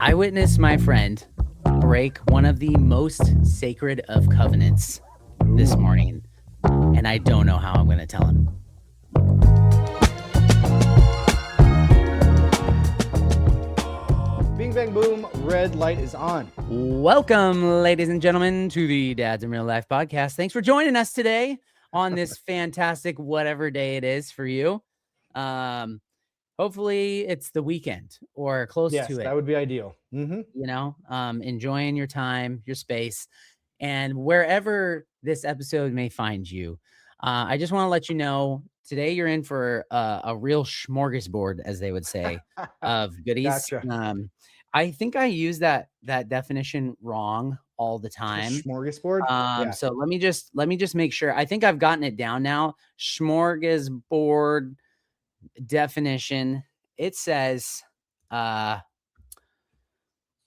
I witnessed my friend break one of the most sacred of covenants this morning, and I don't know how I'm going to tell him. Bing, bang, boom, red light is on. Welcome, ladies and gentlemen, to the Dads in Real Life podcast. Thanks for joining us today on this fantastic whatever day it is for you. Hopefully it's the weekend or close Yes, to it. that would be ideal. Enjoying your time, your space, and wherever this episode may find you. I just want to let you know today you're in for a real smorgasbord, as they would say, of goodies. Gotcha. I think I use that definition wrong all the time. Smorgasbord? Yeah. So let me just make sure. I think I've gotten it down now. Smorgasbord definition. It says a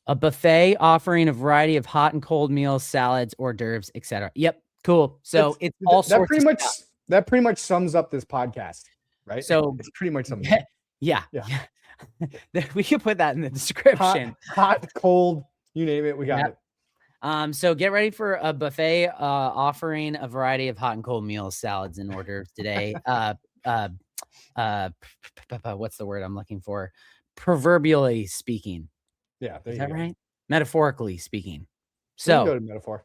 buffet offering a variety of hot and cold meals, salads, hors d'oeuvres, etc. Yep, cool. So it's all sorts of stuff. That pretty much sums up this podcast, right? So it's pretty much something. Yeah. We could put that in the description. Hot, cold, you name it, we got it. So get ready for a buffet offering a variety of hot and cold meals, salads, and hors d'oeuvres today. What's the word I'm looking for? Proverbially speaking. Yeah, is that right? Metaphorically speaking. So we can go to metaphor.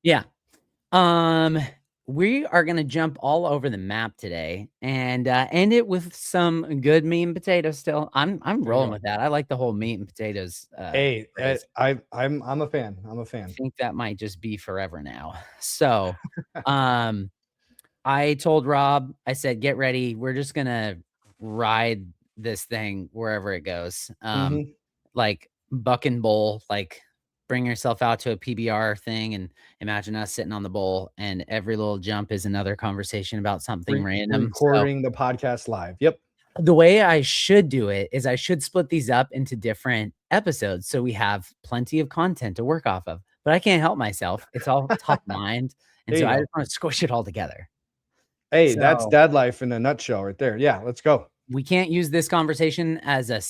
Yeah. We are gonna jump all over the map today and end it with some good meat and potatoes. Still, I'm rolling with that. I like the whole meat and potatoes. I'm a fan. I think that might just be forever now. So, I told Rob, I said, get ready. We're just gonna ride this thing wherever it goes. Like buck and bowl, like bring yourself out to a PBR thing and imagine us sitting on the bowl and every little jump is another conversation about something random. Recording the podcast live. Yep. The way I should do it is I should split these up into different episodes so we have plenty of content to work off of. But I can't help myself. It's all top of mind. And so I just want to squish it all together. Hey, that's dad life in a nutshell right there. Yeah, let's go. We can't use this conversation as a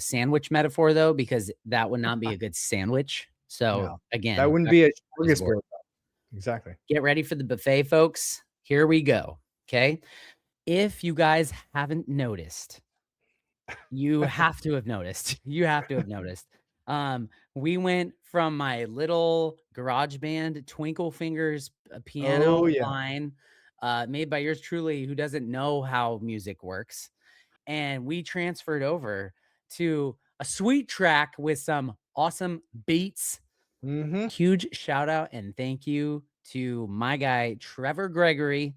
sandwich metaphor, though, because that would not be a good sandwich. So again, that wouldn't be a smorgasbord. Exactly. Get ready for the buffet, folks. Here we go. Okay. If you guys haven't noticed, you have to have noticed. We went from my little garage band Twinkle Fingers piano line, made by yours truly, who doesn't know how music works. And we transferred over to a sweet track with some awesome beats. Huge shout out and thank you to my guy, Trevor Gregory.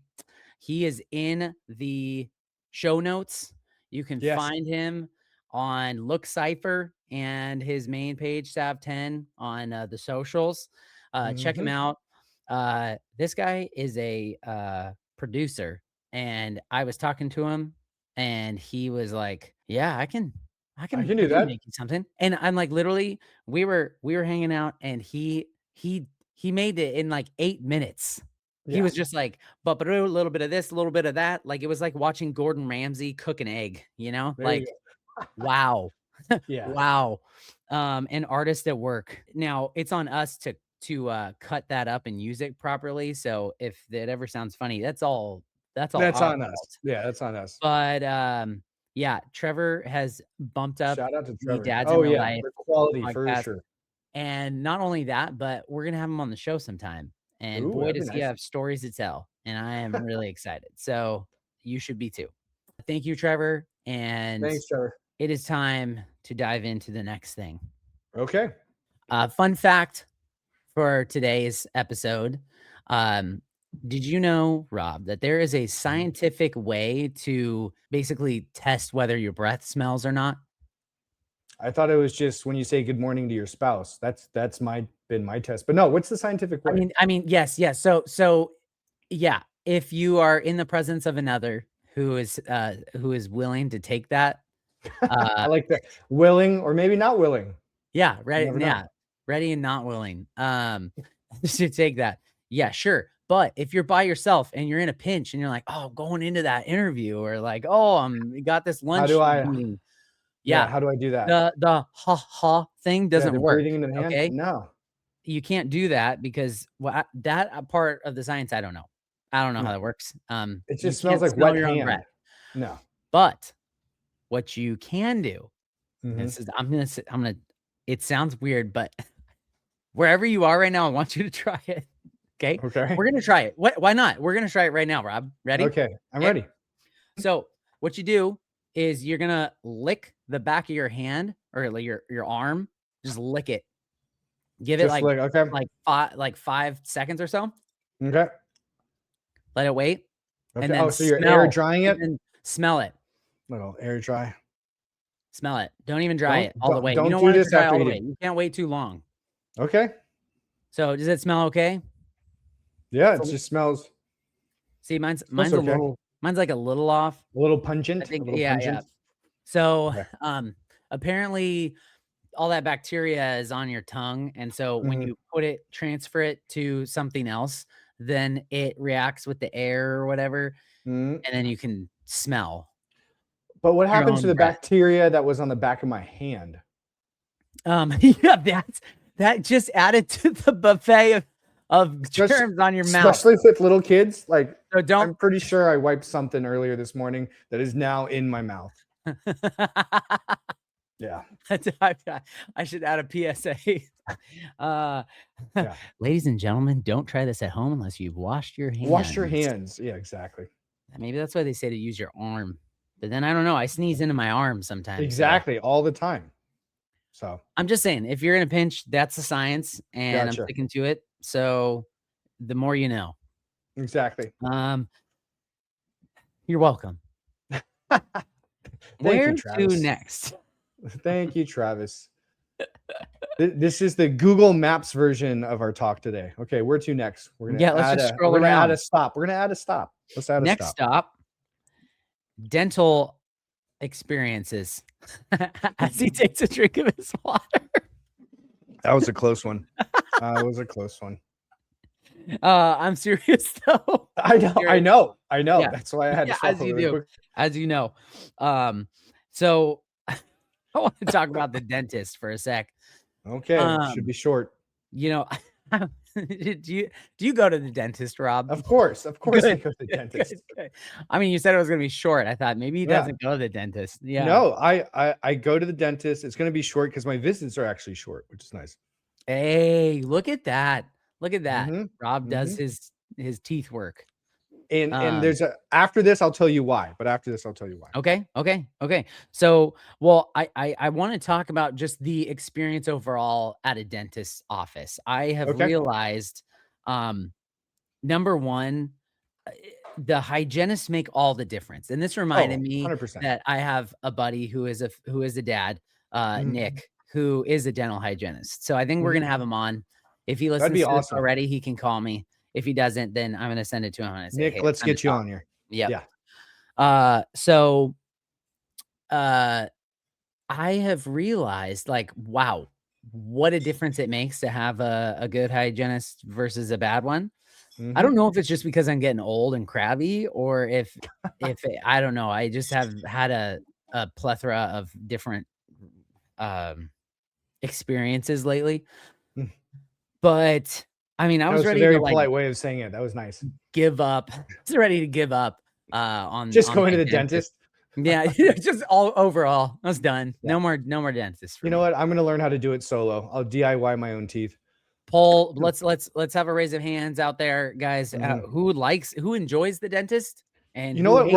He is in the show notes. You can find him on Look Cypher and his main page, Sav10, on the socials. Check him out. This guy is a producer, and I was talking to him, and he was like, "Yeah, I can do that. Make something." And I'm like, literally, we were hanging out, and he made it in like 8 minutes. He was just like, but a little bit of this, a little bit of that. Like it was like watching Gordon Ramsay cook an egg, like, wow. Wow. An artist at work. Now it's on us to cut that up and use it properly. So if it ever sounds funny, that's all on us. Yeah, that's on us. But yeah, Trevor has bumped up. Shout out to Trevor. The Dads in Real Life quality podcast. For sure. And not only that, but we're gonna have him on the show sometime. And boy, does he have stories to tell. And I am really excited. So you should be too. Thank you, Trevor. And thanks, Trevor. It is time to dive into the next thing. Okay. Fun fact for today's episode. Did you know, Rob, that there is a scientific way to basically test whether your breath smells or not? I thought it was just when you say good morning to your spouse. That's been my test. But no, what's the scientific way? I mean, yes. So yeah, if you are in the presence of another who is willing to take that, I like that. Willing or maybe not willing. Yeah, ready. Yeah, ready and not willing. To take that. Yeah, sure. But if you're by yourself and you're in a pinch and you're like, oh, going into that interview or like, oh, got this lunch meeting. Yeah, Yeah. how do I do that? The ha ha thing Yeah, doesn't the work. breathing into the hand? Okay. No. You can't do that because that part of the science, I don't know. I don't know how No. that works. It You just smells can't like smell wet your own breath. hand. No. But what you can do, Mhm. this is I'm gonna it sounds weird, but wherever you are right now, I want you to try it. Okay? Okay. We're gonna try it. Why not? We're gonna try it right now, Rob. Ready? Okay, I'm Okay. ready. So what you do is you're gonna lick the back of your hand or like your arm. Just lick it. Give it Just like okay. like 5 seconds or so. Okay. Let it wait, and Okay. then Oh, so you're air drying and it? then smell it. Little air dry. Smell it. Don't even dry Don't it all the don't way. You don't don't do want it to this dry after all the way. eating. You can't wait too long. Okay. So does it smell okay? Yeah, it For just smells See, mine's okay. mine's like a little off. A little I pungent, a think little yeah, yeah. pungent. So, Okay. apparently all that bacteria is on your tongue, and so when Mhm. you transfer it to something else, then it reacts with the air or whatever, Mhm. and then you can smell But what your happens to own the breath. bacteria that was on the back of my hand? Yeah, that just added to the buffet of Especially germs on your mouth. especially with little kids, like, So don't I'm pretty sure I wiped something earlier this morning that is now in my mouth. Yeah, I should add a PSA. Uh, yeah. ladies and gentlemen, don't try this at home unless you've washed your Wash your hands. hands. Yeah, exactly. Maybe that's why they say to use your arm. But then I don't know. I sneeze into my arm sometimes. So Exactly, all the time. So, I'm just saying, if you're in a pinch, that's the science, and I'm gotcha. sticking to it. So the more you know. Exactly. Um, you're welcome. Thank you, Where to Travis. next? Thank you, Travis. This is the Google Maps version of our talk today. Okay, where to next? Yeah, let's just scroll We're gonna add a around. stop. We're gonna add a stop. Let's add a Next stop. stop, dental experiences. As he takes a drink of his water. That was a close one. It was a close one. I'm serious though. I know. Yeah. That's why I had to Yeah, stop as it you really do, quick. as you know. So I want to talk about the dentist for a sec. Okay, should Um, be short. you know, do you go to the dentist, Rob? Of course I Good, go to the good, dentist. good. I mean, you said it was gonna be short. I thought maybe he Yeah. doesn't go to the dentist. Yeah. No, I go to the dentist. It's gonna be short because my visits are actually short, which is nice. Hey, look at that. Look at that. Mhm, Rob does mhm. his teeth work. And Um, there's a after this, I'll tell you why, but after this, I'll tell you why. okay. So, well, I want to talk about just the experience overall at a dentist's office. I have Okay. realized, number one, the hygienists make all the difference. And this reminded Oh, me 100%. that I have a buddy who is a dad, Mhm, Nick, who is a dental hygienist. So I think we're mhm. gonna have him on. If he That'd listens be to this awesome. already, he can call me. If he doesn't, then I'm gonna send it to him and I say, Nick, hey, it's let's time to get you talk. on here. Yep. Yeah. So uh I have realized, like, wow, what a difference it makes to have a good hygienist versus a bad one. I Mhm. don't know if it's just because I'm getting old and crabby or I don't know. I just have had a plethora of different um experiences lately. Mm. But I mean, I That was was a ready to very like polite way of saying it. That was nice. give up. I was ready to give up Just on going my to the dentist. dentist. Yeah, just all overall. I was done. Yeah. No more dentists for You know me. what? I'm gonna learn how to do it solo. I'll DIY my own teeth. Poll, let's have a raise of hands out there, guys. Mhm. Who enjoys the dentist and You know who what? hates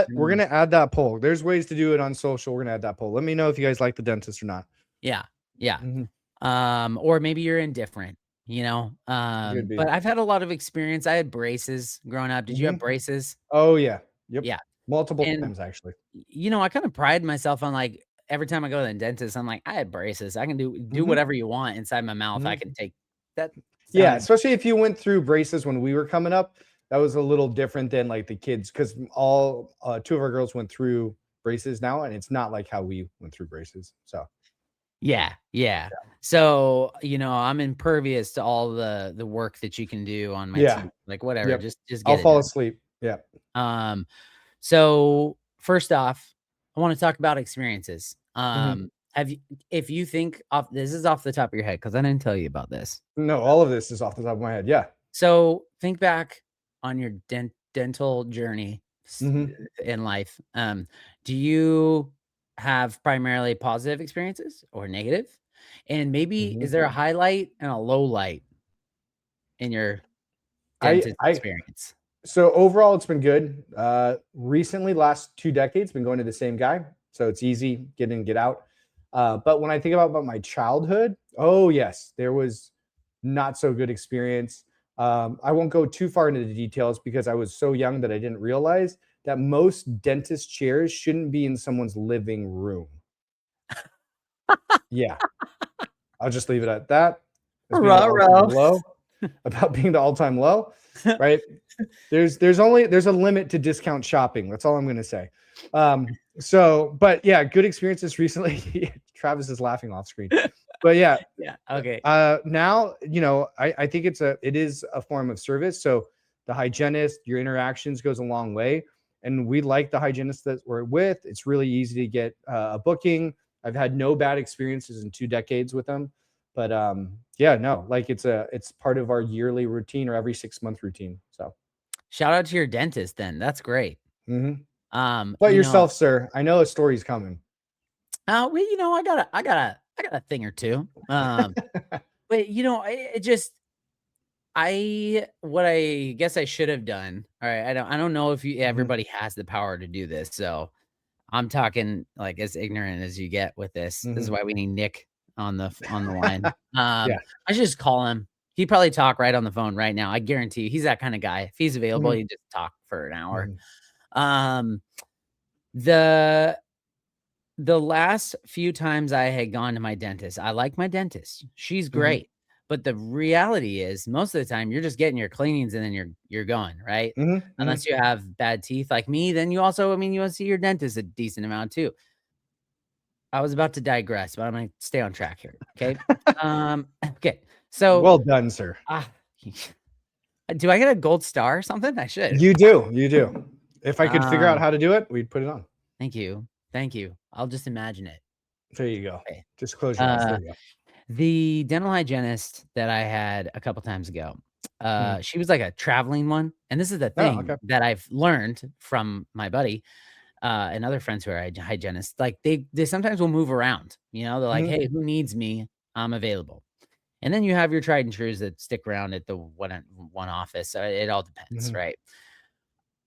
it? We're gonna add that poll. There's ways to do it on social. We're gonna add that poll. Let me know if you guys like the dentist or not. Yeah, yeah. Mhm. Or maybe you're indifferent, Could but be. I've had a lot of experience. I had braces growing up. Did you have Mhm. braces? Oh, yeah. Yep. Yeah. Multiple And times, actually. I kind of pride myself on like every time I go to the dentist, I'm like, I had braces. I can do Mhm. whatever you want inside my mouth. I Mhm. can take that Yeah, sounded especially if you went through braces when we were coming up, that was a little different than, like, the kids 'cause all, 2 of our girls went through braces now, and it's not like how we went through braces, so Yeah, yeah. So, I'm impervious to all the work that you can do on my yeah. teeth. Like, whatever, Yep. just I'll get it fall done. asleep. Yeah. Um, so first off, I wanna talk about experiences. Have you, if you think off, this is off the top of your head, because I didn't tell you about this. No, all of this is off the top of my head. Yeah. So think back on your dental journey Mhm. in life. Do you have primarily positive experiences or negative? And maybe is Mhm. there a highlight and a low light in your dentist I experience? So overall, it's been good. Recently, last 2 decades, been going to the same guy, so it's easy get in, get out. But when I think about my childhood, oh yes, there was not so good experience. I won't go too far into the details because I was so young that I didn't realize that most dentist chairs shouldn't be in someone's living room. Yeah, I'll just leave it at that. As being the all-time Ruh-roh. low, about being the all-time low, right? There's a limit to discount shopping. That's all I'm gonna say. But yeah, good experiences recently. Travis is laughing off screen. But yeah, Yeah, okay. now I think it is a form of service. So the hygienist, your interactions goes a long way. And we like the hygienist that we're with. It's really easy to get a booking. I've had no bad experiences in 2 decades with them. But yeah, no, like it's part of our yearly routine or every 6 month routine. So Shout out to your dentist then. That's great. mhm. Um, But you know, yourself, sir, I know a story's coming. well, I got a thing or two. But it just what I guess I should have done. All right, I don't know if Mhm, everybody has the power to do this. So I'm talking like as ignorant as you get with this. This is mhm. why we need Nick on the line. Yeah. I should just call him. He'd probably talk right on the phone right now. I guarantee you, he's that kind of guy. If he's available, Mhm, he'd just talk for an hour. mhm, Um, the the last few times I had gone to my dentist, I like my dentist. She's mhm, great. But the reality is most of the time you're just getting your cleanings and then you're going, right? mhm, Unless mhm. you have bad teeth like me, then you also, I mean, you want to see your dentist a decent amount too. I was about to digress, but I'm gonna stay on track here. Okay. Okay. So Well done, sir. ah, do I get a gold star or something? I should. You do, you do. If I could figure out Um, how to do it, we'd put it on. thank you. Thank you. I'll just imagine it. There you go. Okay. Just close your eyes. Uh There you go. The dental hygienist that I had a couple times ago, Mhm. she was like a traveling one, and this is the Oh, thing okay. that I've learned from my buddy, and other friends who are hygienists, like, they sometimes will move around, they're like, Mhm, "Hey, who needs me? I'm available." And then you have your tried and trues that stick around at the one office, so it all depends, mhm, right?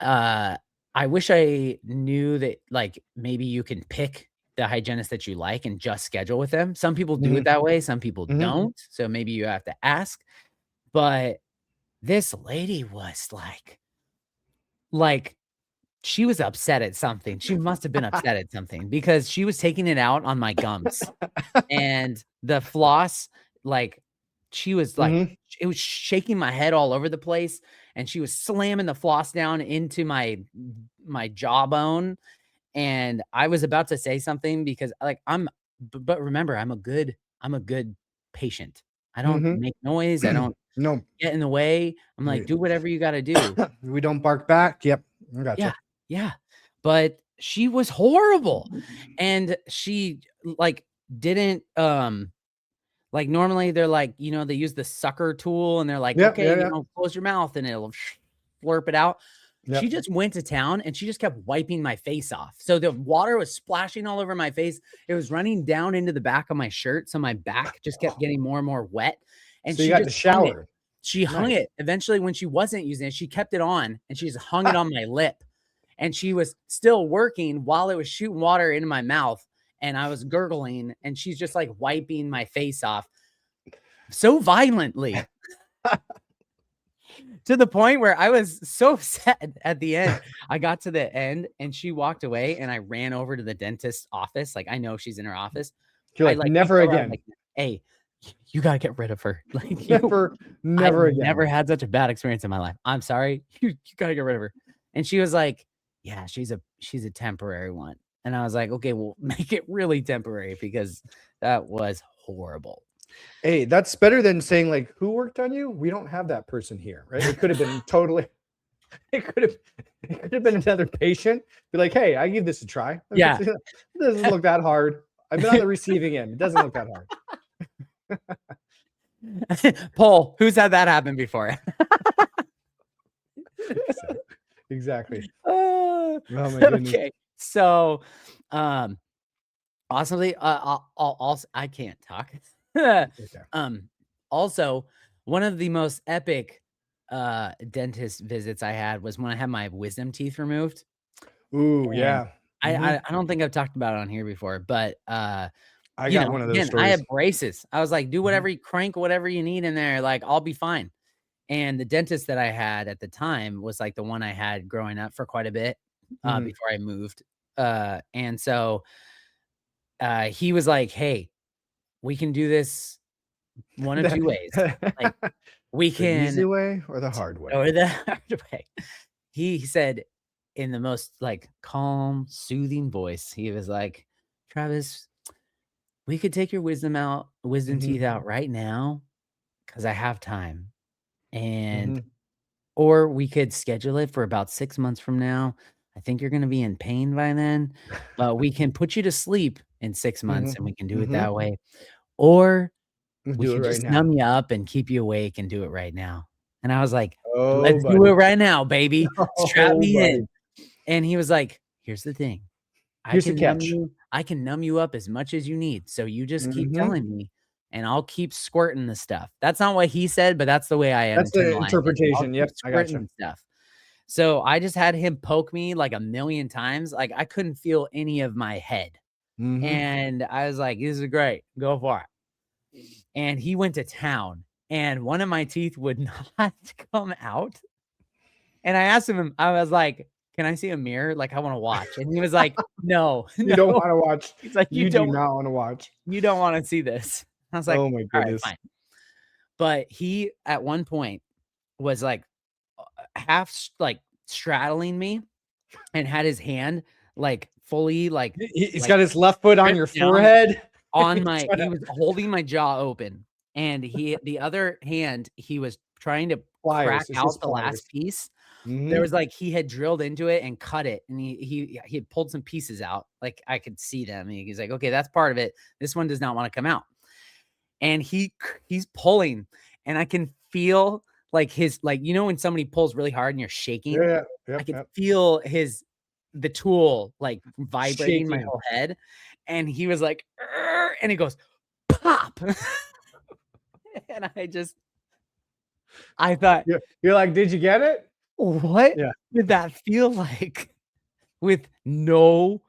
Uh, I wish I knew that, like, maybe you can pick the hygienist that you like and just schedule with them. Some people do it mhm, that way, some people mhm. don't, so maybe you have to ask, but this lady was like, she was upset at something. She must have been upset at something because she was taking it out on my gums, and the floss, like, she was like, Mhm. it was shaking my head all over the place, and she was slamming the floss down into my jawbone, and I was about to say something because, like, but remember, I'm a good patient. I don't Mhm. make noise, I don't No, get in the way. I'm like, we "Do whatever you gotta do." we don't bark back. Yep, I Yeah, gotcha. yeah, but she was horrible, and she, like, didn't, like, normally, they're like, they use the sucker tool, and they're like, Yep, "Okay, yeah, yeah, close your mouth," and it'll slurp it out. She yep. just went to town, and she just kept wiping my face off. So the water was splashing all over my face. It was running down into the back of my shirt, so my back just kept getting more and more wet, and So you she got just to hung it. shower. She hung Nice. it. Eventually, when she wasn't using it, she kept it on, and she just hung it on my lip, and she was still working while it was shooting water into my mouth, and I was gurgling, and she's just, like, wiping my face off so violently to the point where I was so sad at the end. I got to the end and she walked away and I ran over to the dentist's office. Like, I know she's in her office. You're I like, like reached "Never over, I was again. like, "Hey, you gotta get rid of her." Like, Never, I've never never again." had such a bad experience in my life. I'm sorry. You gotta get rid of her. And she was like, "Yeah, she's a temporary one." And I was like, "Okay, well, make it really temporary because that was horrible." Hey, that's better than saying like, "Who worked on you?" We don't have that person here, right? It could have been totally it could have it could have been another patient. Be like, "Hey, I give this a try. Yeah. It doesn't look that hard." I've been on the receiving end. It doesn't look that hard. Poll, who's had that happen before? Exactly. Oh my goodness. Okay. So, awesomely, I'll also, I can't talk. Okay. Also, one of the most epic dentist visits I had was when I had my wisdom teeth removed. Ooh, And yeah. I don't think I've talked about it on here before, but I got one of those again, I stories. have braces. I was like, do whatever you crank, whatever you need in there, like I'll be fine. And the dentist that I had at the time was like the one I had growing up for quite a bit before I moved. And so he was like, hey, we can do this one of two ways. Like we can the easy way or the hard way. Or the hard way. He said in the most like calm, soothing voice, he was like, Travis, we could take your wisdom teeth out right now because I have time. And or we could schedule it for about 6 months from now. I think you're going to be in pain by then, but we can put you to sleep in 6 months and we can do it that way. Or we can just numb you up and keep you awake and do it right now. And I was like, let's do it right now, baby. Strap me in. And he was like, here's the thing. I can numb you up as much as you need. So you just keep telling me and I'll keep squirting the stuff. That's not what he said, but that's the way I That's the interpretation. Yep, I got you. Stuff. So I just had him poke me like a million times. Like I couldn't feel any of my head. And I was like, this is great. Go for it. And he went to town and one of my teeth would not come out. And I asked him, I was like, can I see a mirror? Like, I want to watch. And he was like, no, you don't want to watch. He's like, you do not want to watch. You don't want to see this. I was like, oh my goodness. All right, fine. But he, at one point, was like half like straddling me and had his hand like fully like he's got his left foot on your forehead. On my, he was holding my jaw open. And the other hand, he was trying to crack out the last piece. There was like, he had drilled into it and cut it. And he had pulled some pieces out. Like I could see them. And he's like, okay, that's part of it. This one does not want to come out. And he's pulling and I can feel like his, like, you know, when somebody pulls really hard and you're shaking, I can feel the tool like vibrating my whole head. And he was like, and he goes, pop. And I thought, you're like, did you get it? What did that feel like with no,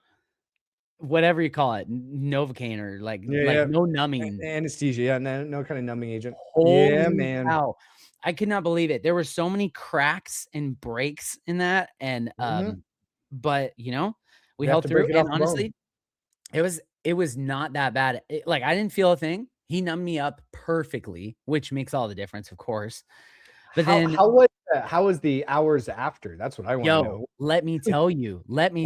whatever you call it, Novocaine or like no numbing anesthesia, no kind of numbing agent. Holy man, wow. I could not believe it. There were so many cracks and breaks in that, and but you know, we held through. And honestly, it was not that bad. Like I didn't feel a thing. He numbed me up perfectly, which makes all the difference, of course. But then how was the hours after? That's what I want to know. Let me tell you.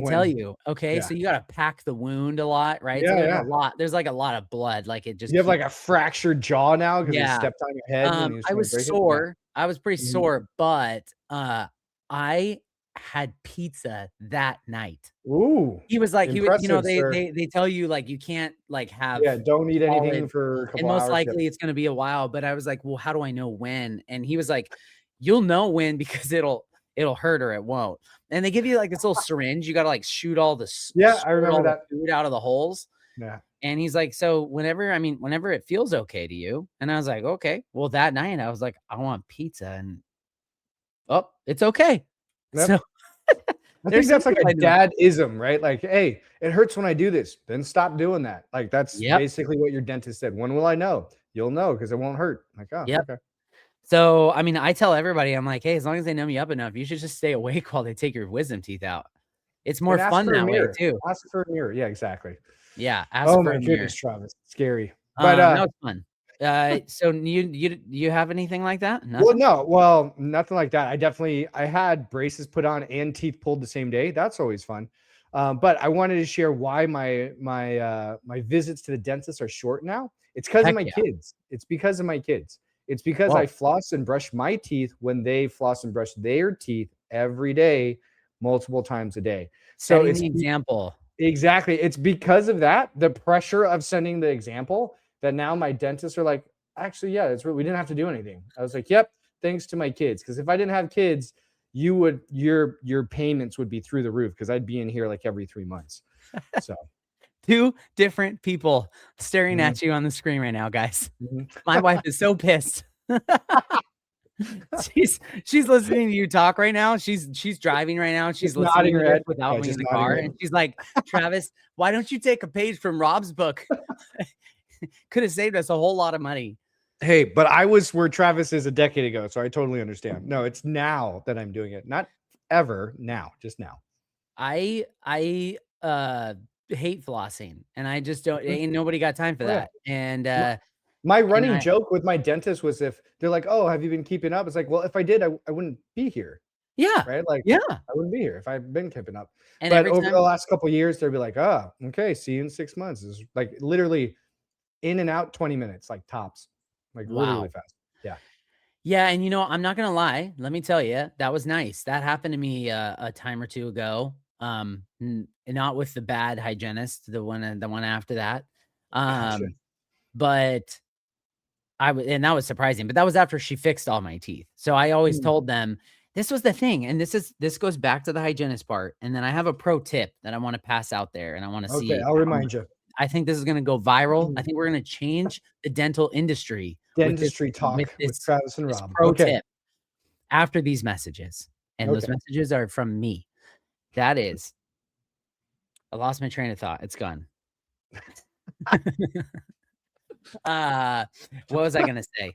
Tell you. Okay. So you got to pack the wound a lot, right? So there's like a lot of blood. Like it just, you have like a fractured jaw now because you stepped on your head. I was sore. I was pretty sore, but I had pizza that night. Ooh. He was like, you know, they tell you like you can't like have don't eat anything for a couple and most hours, likely it's going to be a while. But I was like, well, how do I know when? And he was like, you'll know when because it'll hurt or it won't. And they give you like this little syringe. You got to like shoot all the I remember that food out of the holes. Yeah. And he's like, so whenever it feels okay to you. And I was like, okay. Well, that night I was like, I want pizza, and it's okay. Yep. So I think that's like a dad-ism, right? Like, hey, it hurts when I do this. Then stop doing that. Like that's basically what your dentist said. When will I know? You'll know because it won't hurt. Like, oh, okay. So, I mean, I tell everybody, I'm like, hey, as long as they numb you up enough, you should just stay awake while they take your wisdom teeth out. It's more fun that way too. Ask for a mirror. Yeah, exactly. Yeah. Ask for a mirror. Travis. Scary. But no, it's fun. So you have anything like that? Nothing? Nothing like that. I had braces put on and teeth pulled the same day. That's always fun. But I wanted to share why my visits to the dentist are short now. It's because of my kids. It's because of my kids. It's because I floss and brush my teeth when they floss and brush their teeth every day, multiple times a day. So it's an example. Exactly. It's because of that, the pressure of sending the example, that now my dentists are like, actually, yeah, we didn't have to do anything. I was like, yep, thanks to my kids. Because if I didn't have kids, your payments would be through the roof because I'd be in here like every 3 months. So 2 different people staring at you on the screen right now, guys. My wife is so pissed. She's listening to you talk right now. She's driving right now. She's listening to this without me in the car. And she's like, Travis, why don't you take a page from Rob's book? Could have saved us a whole lot of money. Hey, but I was where Travis is a decade ago, so I totally understand. No, it's now that I'm doing it. Not ever, now, just now. I hate flossing, and I just don't. Ain't nobody got time for that. And my running joke with my dentist was, if they're like, "Oh, have you been keeping up?" It's like, well, if I did, I wouldn't be here. Yeah. Right. Like, yeah, I wouldn't be here if I'd been keeping up. and But over the last couple of years, they'd be like, "Oh, okay, see you in 6 months." It's like literally in and out 20 minutes, like tops, like really fast. Yeah. Yeah, and I'm not gonna lie. Let me tell you, that was nice. That happened to me a time or two ago. Not with the bad hygienist, the one after that. Gotcha. But and that was surprising. But that was after she fixed all my teeth. So I always told them this was the thing, and this goes back to the hygienist part. And then I have a pro tip that I want to pass out there, and I want to see. Okay, I'll remind you. I think this is going to go viral. I think we're going to change the dental industry. Dentistry talk with Travis and Rob. Pro tip after these messages, and those messages are from me. That is, I lost my train of thought. It's gone. What was I going to say?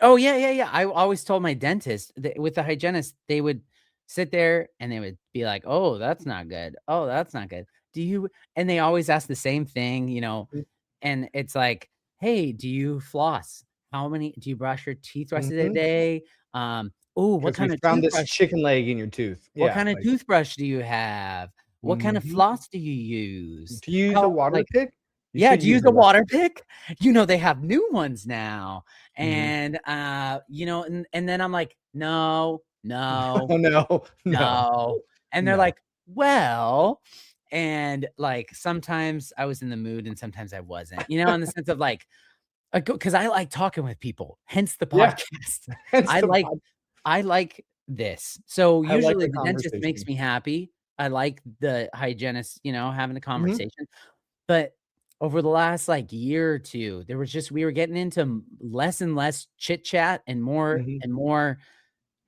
Oh yeah. I always told my dentist that with the hygienist, they would sit there and they would be like, "Oh, that's not good. Oh, that's not good. Do you?" And they always ask the same thing, and it's like, "Hey, do you floss? How many do you brush your teeth rest of the day? What kind of found toothbrush? this chicken leg in your tooth? What kind of toothbrush do you have? What kind of floss do you use? Do you use a water pick? Yeah, do you use a water pick? They have new ones now. And and then I'm like, no. And they're like, well, and like sometimes I was in the mood and sometimes I wasn't, in the sense of like, because I like talking with people, hence the podcast. I like this. So usually the dentist makes me happy. I like the hygienist, having a conversation. But over the last like year or two, we were getting into less and less chit chat and more and more.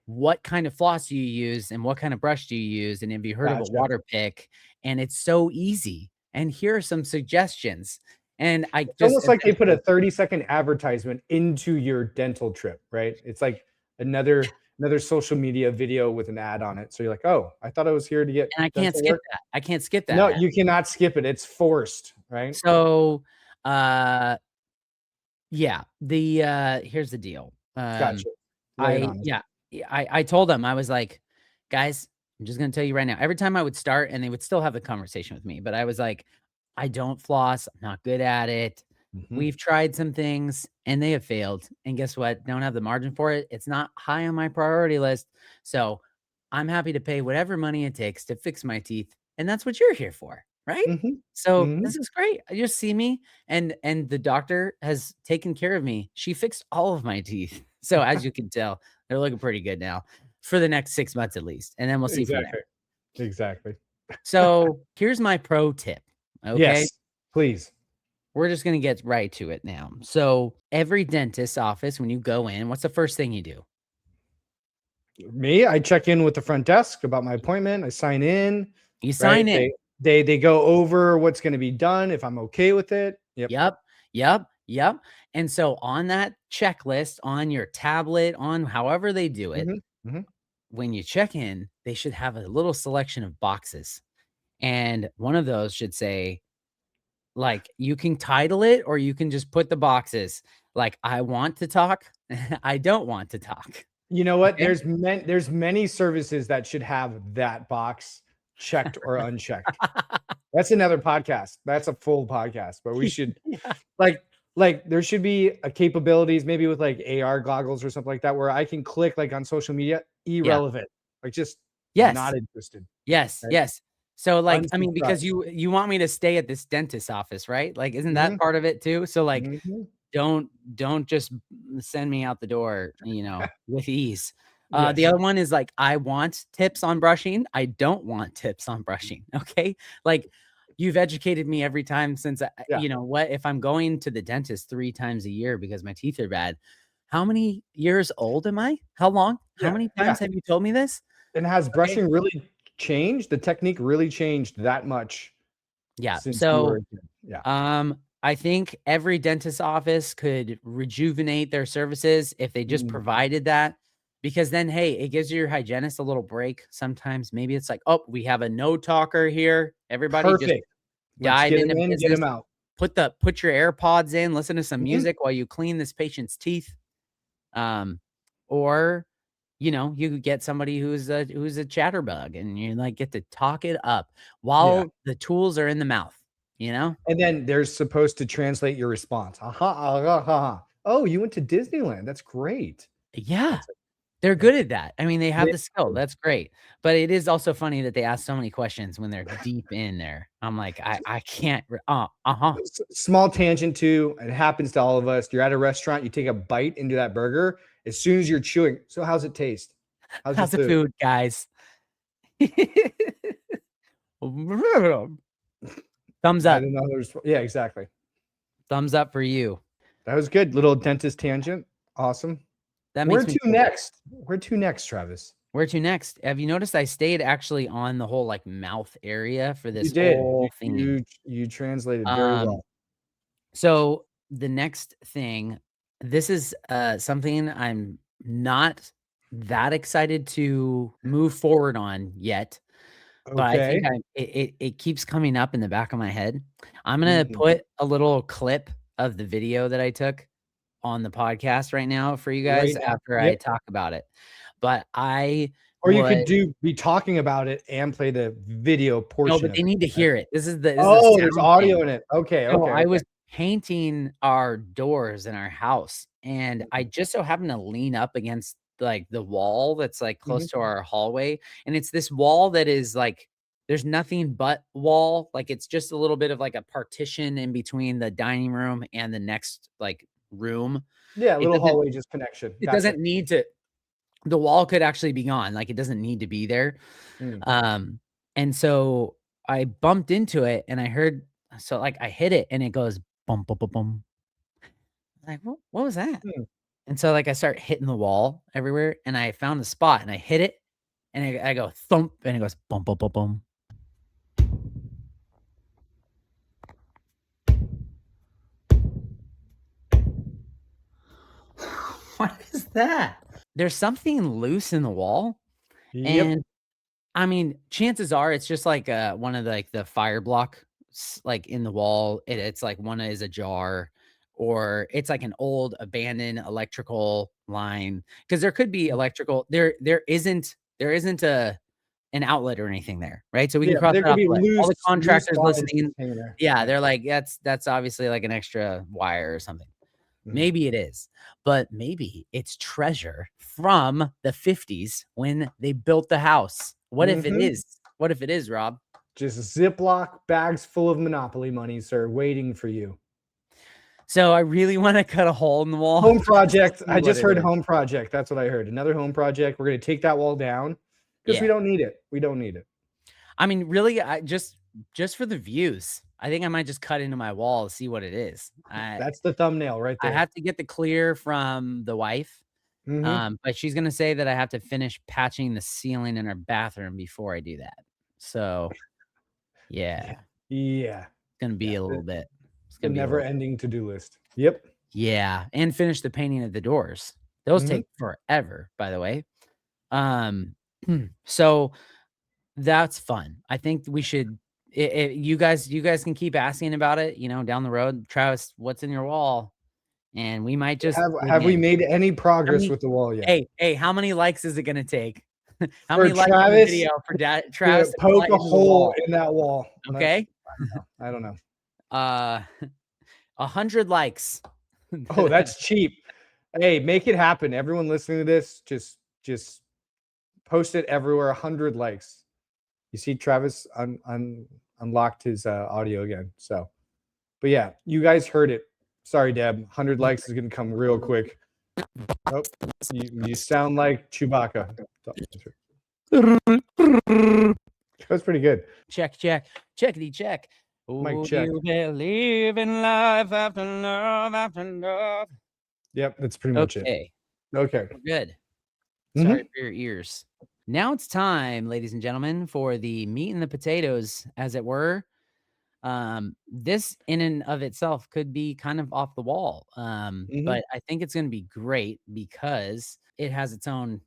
What kind of floss do you use and what kind of brush do you use? And have you heard of a water pick? And it's so easy. And here are some suggestions. And it's almost like they put a 30-second advertisement into your dental trip, right? It's like another social media video with an ad on it. So you're like, oh, I thought I was here to get. And I can't skip that. I can't skip that. No, you cannot skip it. It's forced, right? So, yeah. Here's the deal. Gotcha. I told them, I was like, guys, I'm just gonna tell you right now. Every time I would start, and they would still have a conversation with me, but I was like, I don't floss. I'm not good at it. We've tried some things and they have failed. And guess what? Don't have the margin for it. It's not high on my priority list. So I'm happy to pay whatever money it takes to fix my teeth. And that's what you're here for. Right. So this is great. You just see me and the doctor has taken care of me. She fixed all of my teeth. So as you can tell, they're looking pretty good now for the next 6 months at least. And then we'll see. Exactly. So here's my pro tip. Okay. Yes, please. We're just going to get right to it now. So every dentist's office, when you go in, what's the first thing you do? Me, I check in with the front desk about my appointment. I sign in. You sign in. They go over what's going to be done, if I'm okay with it. Yep. And so on that checklist, on your tablet, on however they do it, when you check in, they should have a little selection of boxes. And one of those should say, like, you can title it or you can just put the boxes like, I want to talk. I don't want to talk. You know what? Okay? There's many services that should have that box checked or unchecked. That's another podcast. That's a full podcast, but we should like there should be a capabilities maybe with like AR goggles or something like that, where I can click like on social media, irrelevant, like just not interested. Yes. So, like, I mean, because Unsubscribe. you want me to stay at this dentist's office, right? Like, isn't that Mhm, part of it too? So, like, mhm. don't just send me out the door, with ease. The Yes. other one is, like, I want tips on brushing. I don't want tips on brushing, okay? Like, you've educated me every time since Yeah, what if I'm going to the dentist 3 times a year because my teeth are bad, how many years old am I? How long? How yeah, many yeah. times have you told me this? And has Okay. brushing really changed? The technique really changed that much Yeah. since you were So, a kid? Yeah. I think every dentist's office could rejuvenate their services if they just Mm, provided that, because then, hey, it gives your hygienist a little break. Sometimes maybe it's like, oh, we have a no talker here. Everybody just perfect. Let's dive get him into in, get business. him out. Put your AirPods in, listen to some Mhm. music while you clean this patient's teeth. Um, or you could get somebody who's a chatterbug and you like get to talk it up Yeah. while the tools are in the mouth, you know? And then they're supposed to translate your response. "Aha, aha, ha, ha. Oh, you went to Disneyland. That's great." Yeah. That's like, They're yeah. good at that. I mean, they have They the skill, that's great, but it is also funny that they ask so many questions when they're deep in there. I'm like, I can't re uh-huh. Small tangent too, it happens to all of us. You're at a restaurant, you take a bite into that burger. As soon as you're chewing, "So how's it taste? How's your How's the food?" food, guys? Thumbs I up. don't know how to resp yeah, exactly. Thumbs up for you. That was good. Little dentist tangent. Awesome. That Where makes me to feel good. next? Where to next, Travis? Where to next? Have you noticed I stayed actually on the whole, like, mouth area for You this did. whole theme? You translated very Um well. So the next thing, this is something I'm not that excited to move forward on yet, but I think Okay. it keeps coming up in the back of my head. I'm gonna Mhm. put a little clip of the video that I took on the podcast right now for you Right guys now. after I Yep. talk about it. But I Or you could would be talking about it and play the video no, portion but of they it. need to Right? hear it. This is a Oh, there's sound audio thing. in it. Okay, So okay, I okay. was painting our doors in our house, and I Mhm, just so happened to lean up against, like, the wall that's, like, mhm. close to our hallway, and it's this wall that is, like there's nothing but wall, like, it's just a little bit of, like, a partition in between the dining room and the next, like, room. Yeah, It little doesn't hallway just connection. it Gotcha. doesn't need to the wall could actually be gone, like, it doesn't need to be there. Mm, Um, and so I bumped into it, and I heard so, like, I hit it, and it goes, "Bum, bum, bum, bum." Like, what was that?" mm. And so, like, I start hitting the wall everywhere, and I found the spot, and I hit it, and I go thump, and it goes bum, bum, bum, bum. What is that? There's something loose in the wall, Yep. and I mean, chances are it's just like, one of the, like, the fire block like, in the wall, it's like one is ajar, or it's like an old abandoned electrical line. Because there could be electrical there isn't an outlet or anything there, right? So we can Yeah, but cross there that could off be the list. All the loose contractors lines just listening, hanging there. yeah, Yeah. they're like, "That's obviously like an extra wire or something." Mhm. Maybe it is, but maybe it's treasure from the '50s when they built the house. What if it Mhm. is? What if it is, Rob? Just Ziploc bags full of Monopoly money, sir, waiting for you. So I really wanna cut a hole in the wall Home just to project. see I what just it heard is. home project. That's what I heard. Another home project. We're gonna take that wall down because we Yeah. don't need it. We don't need it. I mean, really, I just for the views, I think I might just cut into my wall to see what it is. I That's the thumbnail right I there. have to get the clear from the wife, Mhm. but she's gonna say that I have to finish patching the ceiling in our bathroom before I do that. So, Yeah. yeah, Yeah. it's gonna be Yeah. a little bit. It's The gonna be a little never-ending to-do list. Yep. yeah, and finish the painting of the doors. Those Mhm. take forever, by the way. Um, so that's fun. I think we should you guys can keep asking about it, down the road. "Travis, what's in your wall?" And we might just dig Have we in. made any How progress many with the wall yet? hey, how many likes is it gonna take? How For many likes on the Travis video for dad Travis to to poke cut a into the hole wall, in that wall. okay? I don't know. Uh, 100 likes. Oh, that's cheap. Hey, make it happen. Everyone listening to this, just post it everywhere. 100 likes. You see, Travis unlocked his audio again. So, but yeah, you guys heard it. Sorry, Deb. 100 likes is gonna come real quick. Oh, you sound like Chewbacca. That's pretty good. Check, check, checkity check. Mic Oh, check. you believe in life after love after love. Yep, that's pretty much it. Okay, Okay. we're good. Mhm. Sorry for your ears. Now it's time, ladies and gentlemen, for the meat and the potatoes, as it were. This in and of itself could be kind of off the wall. Mhm. But I think it's gonna be great because it has its own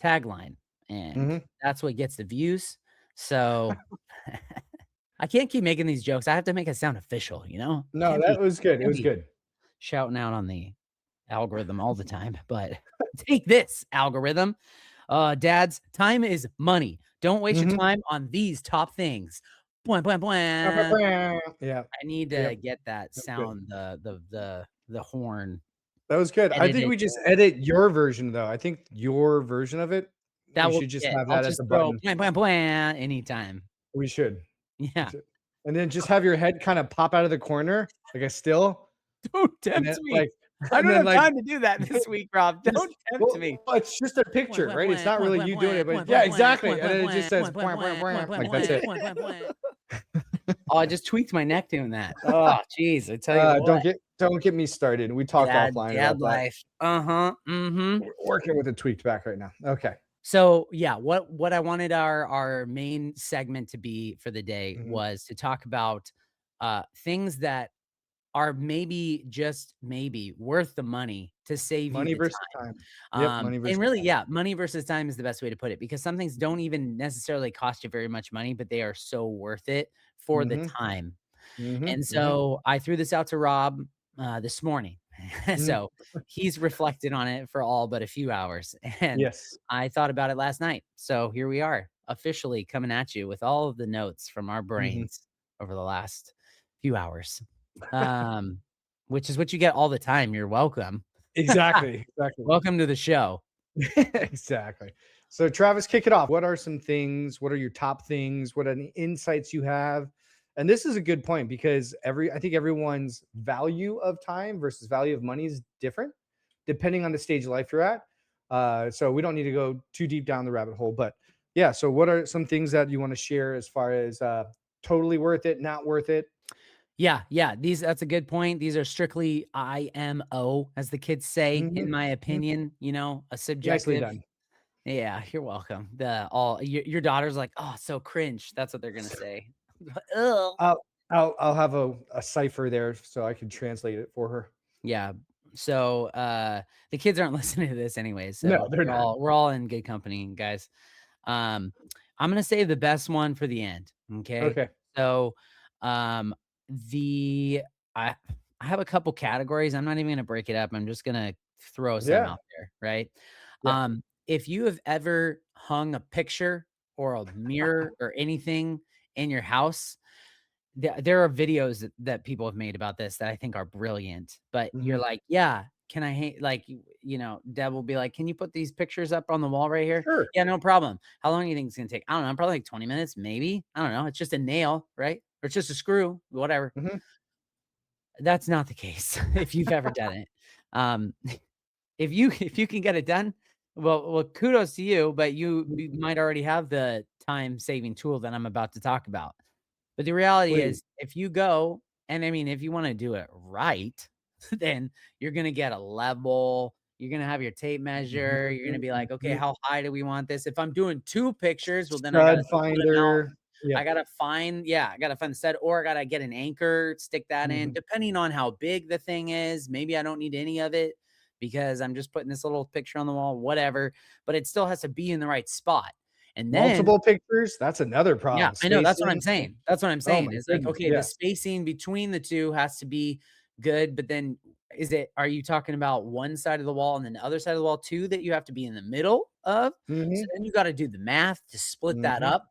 tagline, and Mhm. that's what gets the views. So I can't keep making these jokes. I have to make it sound official, you know? No, that was good. It Can't was be good. shouting out on the algorithm all the time, but take this algorithm. Dads, time is money. Don't waste your Mhm. time on these top things. Bwah, bwah, bwah. Yeah. I need to Yep. get that That was good. sound, the horn That was good. I think edited. we just edit your version, though. I think your version of it, That we will should just be it. have I'll that as just a throw button. bwah, bwah, bwah anytime. We should. We Yeah. should. And then just have your head kinda pop out of the corner like a still, Don't and then, tempt me. like I and don't then, have like, time to do that this week, Rob. just Don't tempt me. well, it's just a Bwah, picture, bwah, right? It's bwah, not bwah, really bwah, you doing bwah, it, bwah, but bwah, yeah, bwah, exactly, bwah, and bwah, then it just bwah, says, bwah, bwah, bwah, bwah, like, that's bwah, it. bwah, bwah, bwah. Oh, I just tweaked my neck doing that. Oh, jeez, I tell you Don't what. get me started. We talked offline about Dad that. life. Uh-huh, mhm. We're working with a tweaked back right now. Okay. So, yeah, what I wanted our main segment to be for the day Mhm. was to talk about, things that are maybe, just maybe, worth the money to save you Money the versus time. time. Yep, money And versus really, time. yeah, money versus time is the best way to put it because some things don't even necessarily cost you very much money, but they are so worth it for the Mhm. time. Mhm. And Mhm. so I threw this out to Rob this morning. Mhm. So he's reflected on it for all but a few hours. And Yes. I thought about it last night. So here we are, officially coming at you with all of the notes from our Mhm. brains over the last few hours. Um, which is what you get all the time. You're welcome. Exactly, exactly. Welcome to the show. Exactly. So, Travis, kick it off. What are some things? What are your top things? What are any insights you have? And this is a good point because I think everyone's value of time versus value of money is different depending on the stage of life you're at. So we don't need to go too deep down the rabbit hole, but yeah. So what are some things that you want to share as far as totally worth it, not worth it? Yeah, yeah. That's a good point. These are strictly IMO, as the kids say, in Mhm, my mhm. opinion, a Nicely subjective. done. Yeah, you're welcome. The all your daughter's like, "Oh, so cringe." That's what they're gonna say. Ugh. I'll have a cipher there so I can translate it for her. Yeah. So, the kids aren't listening to this anyway, No, so they're not. we're all in good company, guys. Um, I'm gonna save the best one for the end, okay? Okay. So, um, the I I have a couple categories. I'm not even gonna break it up. I'm just gonna throw some Yeah. out there, right? Yeah. If you have ever hung a picture or a mirror or anything in your house, there are videos that people have made about this that I think are brilliant, but you're Mhm. like, "Yeah, can I hang," like, Deb will be like, "Can you put these pictures up on the wall right here?" Sure. "Yeah, no problem." "How long do you think it's gonna take?" "I don't know, probably like 20 minutes, maybe." "I don't know, it's just a nail, right? Or it's just a screw, whatever." Mhm. That's not the case if you've ever done it. Um, if you can get it done, well, kudos to you, but you Mhm. might already have the time-saving tool that I'm about to talk about. But the reality Please. is, if you go and I mean, if you wanna do it right, then you're gonna get a level, you're gonna have your tape Mhm, measure, you're gonna be like, "Okay, mhm. how high do we want this?" If I'm doing 2 pictures, well, then I gotta Stud split 'em out. finder. I Yep. gotta find I gotta find the stud, or I gotta get an anchor, stick that in, Mhm. depending on how big the thing is. Maybe I don't need any of it because I'm just putting this little picture on the wall, whatever, but it still has to be in the right spot. And then Multiple pictures, that's another yeah, problem. I know, that's what I'm Spacing. saying. That's what I'm Oh saying. my It's like, goodness, okay, the yes. spacing between the 2 has to be good, but then are you talking about one side of the wall and then the other side of the wall too that you have to be in the middle of? So Mhm, then you gotta do the math to split that mhm. up.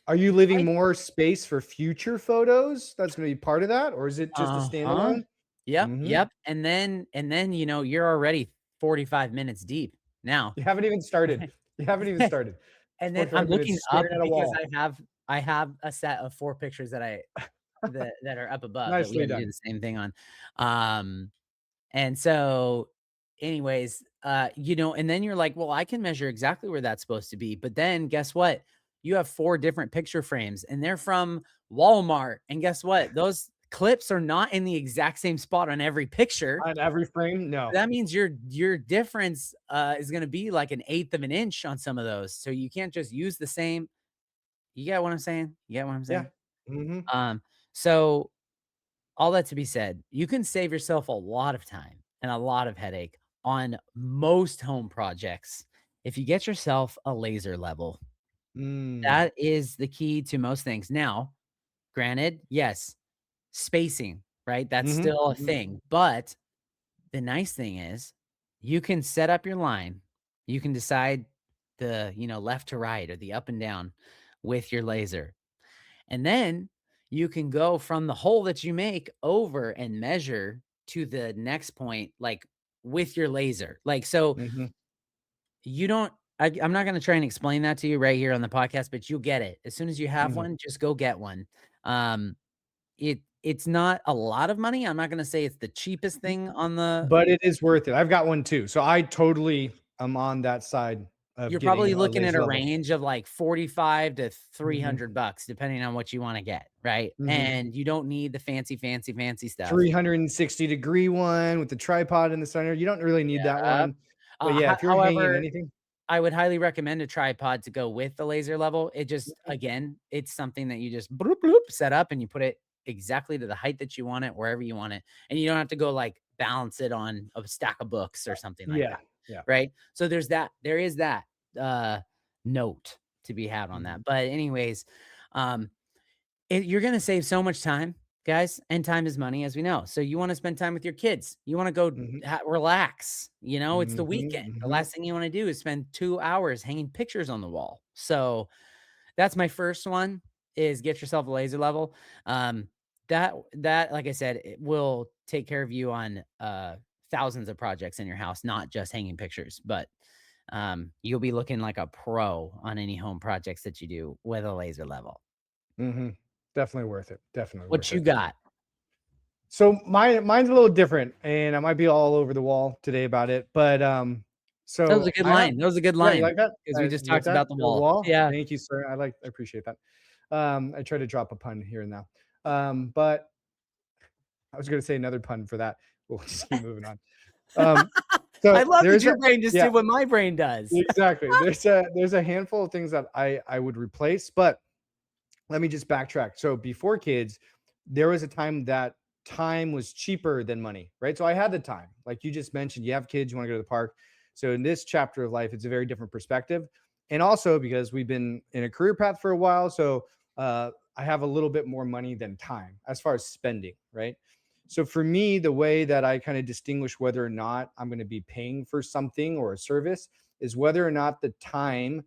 Are you leaving I more space for future photos? That's gonna be part of that, or is it just a Uh-huh. standalone? Yep, Mhm. yep, and then, you're already 45 minutes deep now. You haven't even started. You haven't even started. And then I'm 45 looking minutes up staring at a because wall. I have a set of 4 pictures that are up above that we Nicely had to do done. the same thing on. Um, and so anyways, and then you're like, "Well, I can measure exactly where that's supposed to be." But then guess what? You have 4 different picture frames and they're from Walmart. And guess what? Those clips are not in the exact same spot on every picture. On every frame? No. That means your difference, is gonna be like an eighth of an inch on some of those. So you can't just use the same. You get what I'm saying? You get what I'm Yeah. saying? Mhm. So all that to be said, you can save yourself a lot of time and a lot of headache on most home projects if you get yourself a laser level. Mm. That is the key to most things. Now, granted, yes, spacing, right? That's Mhm. still a Mhm. thing. But the nice thing is you can set up your line. You can decide the left to right or the up and down with your laser. And then you can go from the hole that you make over and measure to the next point, like with your laser. Like, so Mhm. you don't, I'm not going to try and explain that to you right here on the podcast, but you'll get it. As soon as you have Mhm. one, just go get one. Um, it's not a lot of money. I'm not going to say it's the cheapest thing on the, But it is worth it. I've got one too. So I totally am on that side of you're getting probably a looking at laser a level. range of like 45 to Mhm. 300 bucks, depending on what you want to get. Right. Mhm. And you don't need the fancy stuff. 360-degree one with the tripod in the center. You don't really need that Yep. one. But yeah, if you're hanging However, anything. I would highly recommend a tripod to go with the laser level. It just, Mhm. again, it's something that you just bloop, bloop, set up and you put it exactly to the height that you want it, wherever you want it. And you don't have to go like balance it on a stack of books or something like Yeah. that. Yeah. Right. So there is that uh, note to be had on Mhm. that. But, anyways, um, you're gonna save so much time, guys, and time is money, as we know. So you wanna spend time with your kids. You wanna go Mhm. relax, it's the Mhm. weekend. The Mhm. last thing you wanna do is spend 2 hours hanging pictures on the wall. So that's my first one, is get yourself a laser level. Um, that, like I said, it will take care of you on, thousands of projects in your house, not just hanging pictures, but, you'll be looking like a pro on any home projects that you do with a laser level. Mhm. Definitely worth it. Definitely What worth you it. got? So mine's a little different, and I might be all over the wall today about it, but, That was a so good I have. line. That was a good Yeah, you line like that? because we just You like talked that? about the The wall. wall? Yeah. Thank you, sir. I appreciate that. I try to drop a pun here and now. But I was gonna say another pun for that. We'll just keep moving on. Um, I so love that there's a your brain just yeah, did what my brain does. exactly. There's a handful of things that I would replace, but let me just backtrack. So before kids, there was a time that time was cheaper than money, right? So I had the time. Like you just mentioned, you have kids, you want to go to the park. So in this chapter of life, it's a very different perspective. And also because we've been in a career path for a while, so I have a little bit more money than time as far as spending, right? So for me, the way that I kind of distinguish whether or not I'm going to be paying for something or a service is whether or not the time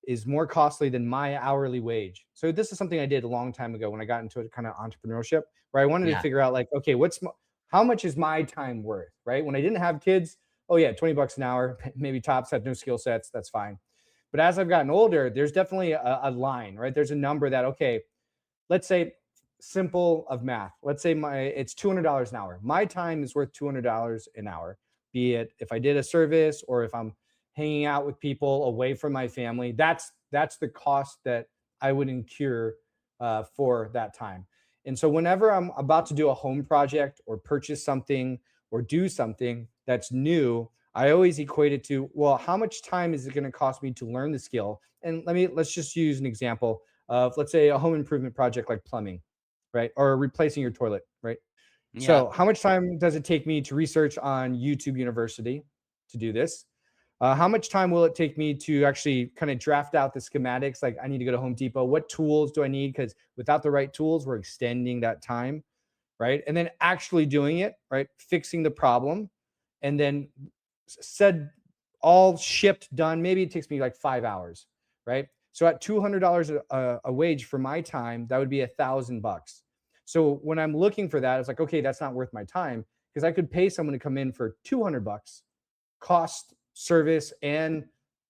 is more costly than my hourly wage. So this is something I did a long time ago when I got into a kind of entrepreneurship, where I wanted to Yeah. figure out like, okay, how much is my time worth, right? When I didn't have kids, oh yeah, 20 bucks an hour, maybe tops, have no skill sets, that's fine. But as I've gotten older, there's definitely a line, right? There's a number that, okay, let's say simple of math. Let's say it's $200 an hour. My time is worth $200 an hour, be it if I did a service or if I'm hanging out with people away from my family. That's the cost that I would incur for that time. And so whenever I'm about to do a home project or purchase something or do something that's new, I always equate it to, well, how much time is it going to cost me to learn the skill? And let's just use an example of, let's say, a home improvement project like plumbing, right? Or replacing your toilet, right? Yeah. So how much time does it take me to research on YouTube University to do this? How much time will it take me to actually kind of draft out the schematics? Like I need to go to Home Depot. What tools do I need? Because without the right tools, we're extending that time, right? And then actually doing it, right? Fixing the problem, and then said all shipped, done. Maybe it takes me like 5 hours, right? So at $200 a wage for my time, that would be $1,000. So when I'm looking for that, it's like, okay, that's not worth my time because I could pay someone to come in for $200, cost, service, and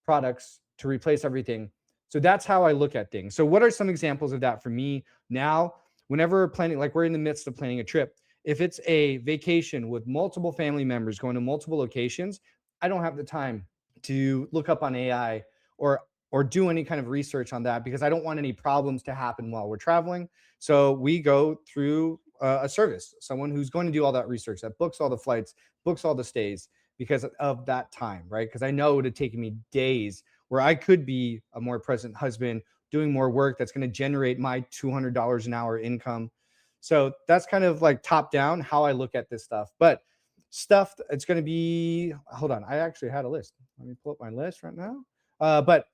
products to replace everything. So that's how I look at things. So what are some examples of that for me now? Whenever we're planning, like we're in the midst of planning a trip, if it's a vacation with multiple family members going to multiple locations, I don't have the time to look up on AI or do any kind of research on that because I don't want any problems to happen while we're traveling. So we go through a service, someone who's going to do all that research, that books all the flights, books all the stays because of that time, right? Because I know it would have taken me days where I could be a more present husband, doing more work that's going to generate my $200 an hour income. So that's kind of like top down how I look at this stuff. But stuff it's going to be, hold on, I actually had a list. Let me pull up my list right now. But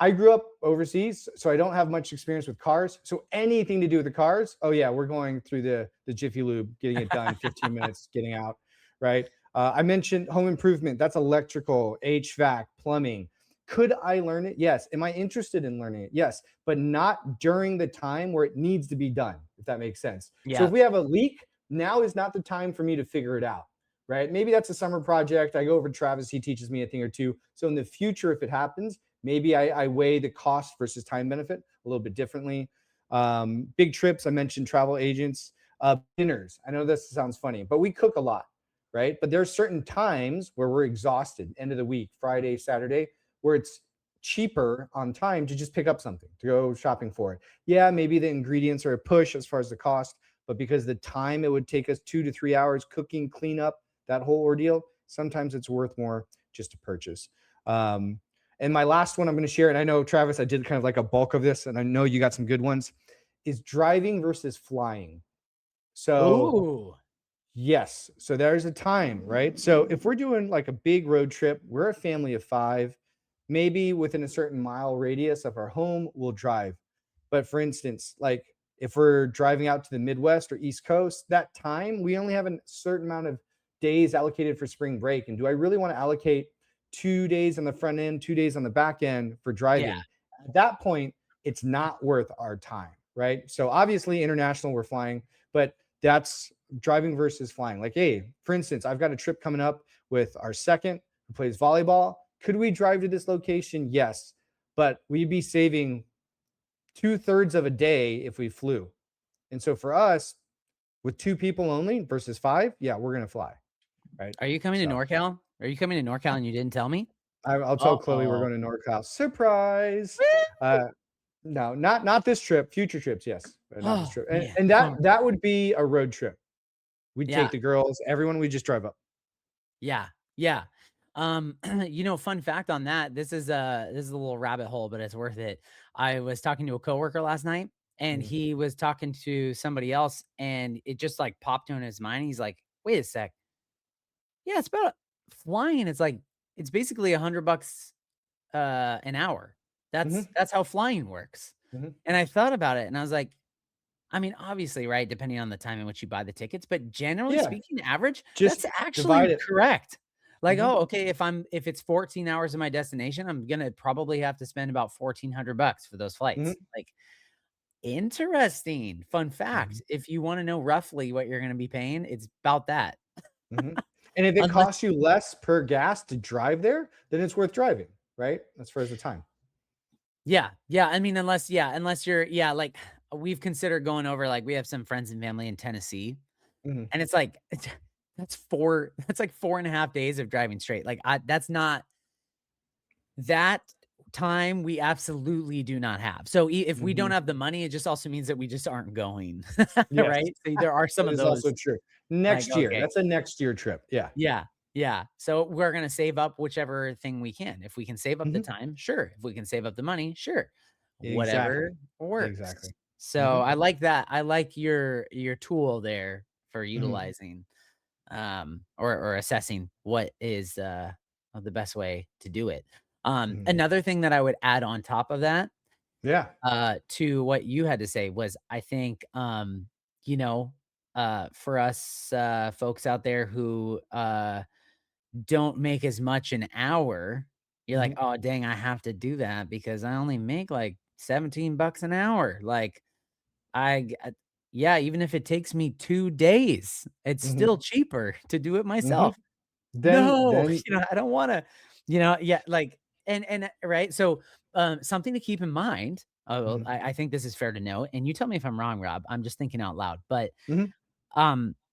I grew up overseas, so I don't have much experience with cars. So anything to do with the cars, oh yeah, we're going through the Jiffy Lube, getting it done, 15 minutes, getting out, right? I mentioned home improvement. That's electrical, HVAC, plumbing. Could I learn it? Yes. Am I interested in learning it? Yes, but not during the time where it needs to be done, if that makes sense. So if Yeah. we have a leak, now is not the time for me to figure it out, right? Maybe that's a summer project. I go over to Travis, he teaches me a thing or two. So in the future, if it happens, maybe I weigh the cost versus time benefit a little bit differently. Big trips, I mentioned travel agents, dinners. I know this sounds funny, but we cook a lot, right? But there are certain times where we're exhausted, end of the week, Friday, Saturday, where it's cheaper on time to just pick up something, to go shopping for it. Yeah, maybe the ingredients are a push as far as the cost, but because the time it would take us 2 to 3 hours cooking, clean up, that whole ordeal, sometimes it's worth more just to purchase. Um, and my last one I'm going to share, and I know, Travis, I did kind of like a bulk of this, and I know you got some good ones, is driving versus flying. So, Ooh. yes. So there's a time, right? So if we're doing like a big road trip, we're a family of five, maybe within a certain mile radius of our home, we'll drive. But for instance, like if we're driving out to the Midwest or East Coast, that time we only have a certain amount of days allocated for spring break. And do I really want to allocate 2 days on the front end, 2 days on the back end for Yeah. driving? At that point, it's not worth our time, right? So obviously, international, we're flying, but that's driving versus flying. Like, hey, for instance, I've got a trip coming up with our second who plays volleyball. Could we drive to this location? Yes, but we'd be saving 2/3 of a day if we flew. And so for us, with two people only versus five, yeah, we're gonna fly, right? Are you coming to So NorCal? Are you coming to NorCal and you didn't tell me? I'll tell Chloe we're Uh-oh. going to NorCal. Surprise! No, not this trip. Future trips, yes, but not this Oh, trip. And, man, and that bummer. that would be a road trip. We'd take Yeah. the girls, everyone. We just drive up. Yeah. Yeah. Fun fact on that, this is a little rabbit hole, but it's worth it. I was talking to a coworker last night and Mhm, he was talking to somebody else and it just like popped in his mind. He's like, wait a sec. Yeah, it's about flying. It's like it's basically $100 an hour. mhm, That's how flying works. mhm. And I thought about it and I was like, I mean, obviously, right, depending on the time in which you buy the tickets, but generally Yeah, speaking, average, just that's actually divide it. correct. Like, Mhm, oh, okay, if it's 14 hours in my destination, I'm gonna probably have to spend about $1,400 for those flights. mhm, Like, interesting. Fun mhm, fact. If you want to know roughly what you're gonna be paying, it's about that. mhm. And if it Unless costs you less per gas to drive there, then it's worth driving, right? As far as the time. yeah, yeah, I mean, unless you're yeah, like, we've considered going over like, we have some friends and family in Tennessee. Mhm, And it's like, that's like 4.5 days of driving straight. Like, that's not that time we absolutely do not have. So, if we don't mhm. have the money, it just also means that we just aren't going, Yes, right? So, there are some that of is also those, true. like, Next year, okay, that's a next year trip. Yeah. yeah, yeah. So, we're gonna save up whichever thing we can. If we can save up the Mhm. time, sure. If we can save up the money, sure. Whatever Exactly. works. Exactly. So, Mhm, I like that. I like your tool there for mhm, utilizing or assessing what is the best way to do it. mhm. Another thing that I would add on top of that, Yeah. to what you had to say was I think you know for us folks out there who don't make as much an hour, you're like, Mhm, oh dang, I have to do that because I only make like $17 an hour. Like yeah, even if it takes me 2 days, it's mhm, still cheaper to do it mhm. myself. Then No, then I don't wanna, yeah, like, and right? So, Something to keep in mind, Mhm, I think this is fair to note, and you tell me if I'm wrong, Rob. I'm just thinking out loud. But mhm,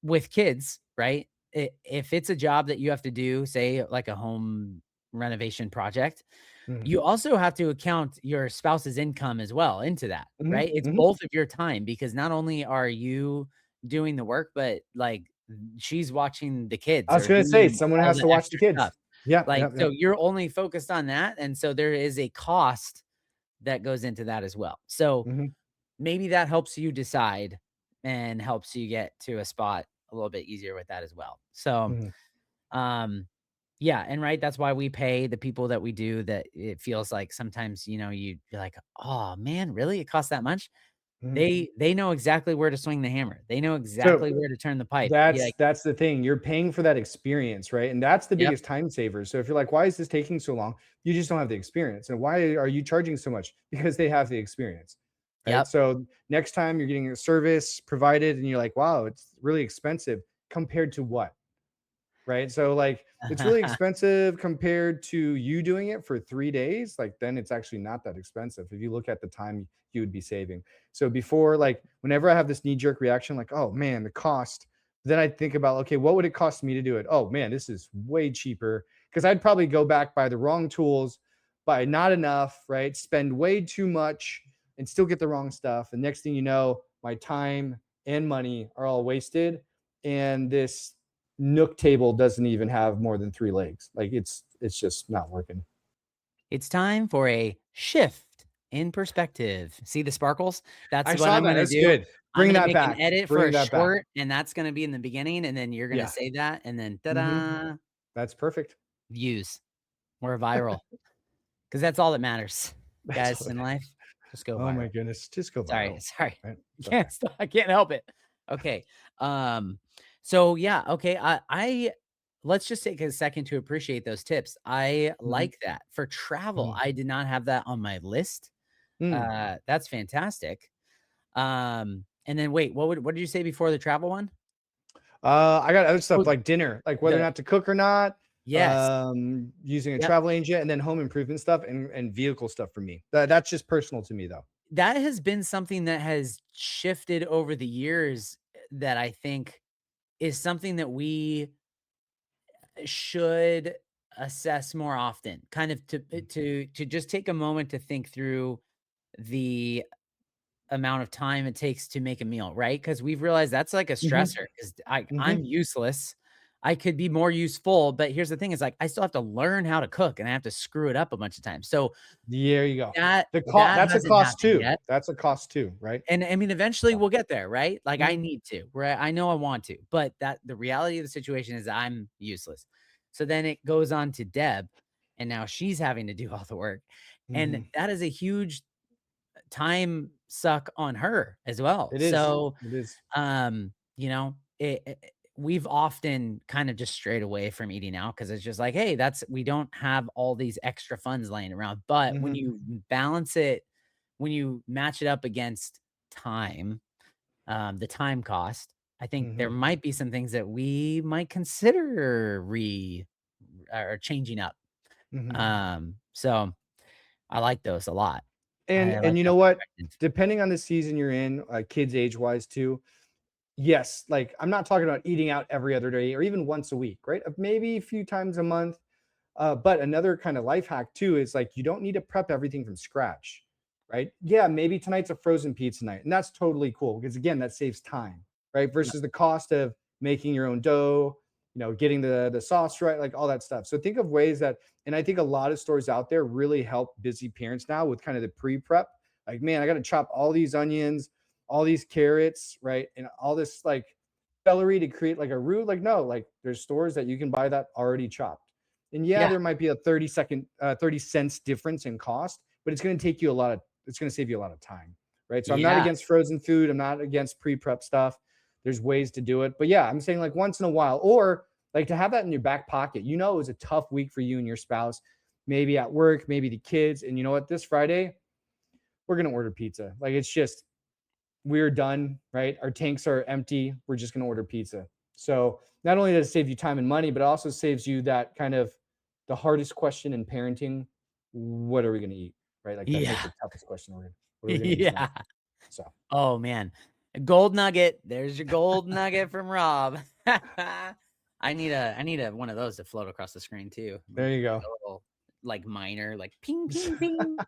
with kids, right? If it's a job that you have to do, say like a home renovation project, mhm, you also have to account your spouse's income as well into that, mhm, right? It's mhm. both of your time because not only are you doing the work, but like she's watching the I kids was or gonna say doing someone all has the to watch the extra kids. stuff. Yeah, Like, yep, so yep. you're only focused on that. And so there is a cost that goes into that as well. So Mhm, maybe that helps you decide and helps you get to a spot a little bit easier with that as well. So, mhm, um, yeah, and right, that's why we pay the people that we do that it feels like sometimes, you're like, "Oh, man, really? It costs that much?" mhm. They know exactly where to swing the hammer. They know So exactly where to turn the pipe. Yeah, that's the thing. You're paying for that experience, right? And that's the yep, biggest time saver. So if you're like, why is this taking so long? You just don't have the experience. And why are you charging so much? Because they have the experience. Right. yep. So next time you're getting a service provided and you're like, wow, it's really expensive compared to what? Right? So, like, it's really expensive compared to you doing it for 3 days, like, then it's actually not that expensive if you look at the time you would be saving. So before, like, whenever I have this knee-jerk reaction, like, "Oh, man, the cost," then I think about, "Okay, what would it cost me to do it? Oh, man, this is way cheaper because 'cause I'd probably go back, buy the wrong tools, buy not enough, right? Spend way too much and still get the wrong stuff, and next thing you know, my time and money are all wasted, and this Nook table doesn't even have more than 3 legs. Like, it's just not working. It's time for a shift in perspective. See the sparkles? That's I what saw I'm that, gonna that's do. good. I'm Bring gonna that make an back. edit for a Bring that back. short, and that's gonna be in the beginning, and then you're gonna Yeah. say that, and then Mhm. ta-da, That's perfect. views. We're viral, because that's all that matters, That's all guys, it in is. life. Just go Oh my viral. goodness. Just go Sorry, viral, sorry. right? It's okay. Can't stop, I can't help it. Okay, um, so yeah, okay, I let's just take a second to appreciate those tips. I Mhm, like that. For travel, mhm. I did not have that on my list. Mm. That's fantastic. And then wait, what did you say before the travel one? I got other Oh, stuff like dinner, like whether or the not to cook or not, yes. using a Yep. travel agent, and then home improvement stuff and vehicle stuff for me. That's just personal to me, though. That has been something that has shifted over the years that I think is something that we should assess more often. Kind of to just take a moment to think through the amount of time it takes to make a meal, right? Because we've realized that's like a Mhm, stressor. Because I'm mhm. useless. I could be more useful, but here's the thing is like I still have to learn how to cook and I have to screw it up a bunch of times. So There you go. that That's a hasn't cost happened too. yet. That's a cost too, right? And I mean, eventually Yeah. we'll get there, right? Like I Mhm, need to, right? I know I want to, but that the reality of the situation is I'm useless. So then it goes on to Deb, and now she's having to do all the work. And mhm. that is a huge time suck on her as well. It is. So, It is. we've often kind of just strayed away from eating out because it's just like, hey, we don't have all these extra funds laying around. But when Mhm, you balance it, when you match it up against time, the time cost, I think there mhm, might be some things that we might consider or changing up. mhm. So I like those a lot. I And like you that know what? perspective. Depending on the season you're in, kids age-wise too, yes, like, I'm not talking about eating out every other day or even once a week, right? Maybe a few times a month. But another kind of life hack too is like you don't need to prep everything from scratch, right? Yeah, maybe tonight's a frozen pizza night, and that's totally cool because again, that saves time, right? Versus the cost of making your own dough, getting the sauce right, like all that stuff. So think of ways that, and I think a lot of stores out there really help busy parents now with kind of the pre-prep. Like, man, I got to chop all these onions, all these carrots, right, and all this like celery to create like a roux. Like, no, like there's stores that you can buy that already chopped. And yeah, Yeah. there might be a 30 cents difference in cost, but it's going to save you a lot of time. Right. So I'm not Yeah. against frozen food. I'm not against pre prep stuff. There's ways to do it. But yeah, I'm saying like once in a while, or like to have that in your back pocket. It was a tough week for you and your spouse, maybe at work, maybe the kids. And you know what? This Friday, we're going to order pizza. Like it's just, we're done, right? Our tanks are empty. We're just going to order pizza. So not only does it save you time and money, but it also saves you that kind of the hardest question in parenting. What are we going to eat? right? Like that's like Yeah. the toughest question. What are we gonna use Yeah. next? So Oh, man. A gold nugget. There's your gold nugget from Rob. I need a one of those to float across the screen too. there you Like go. a little like miner, like ping, ping, ping.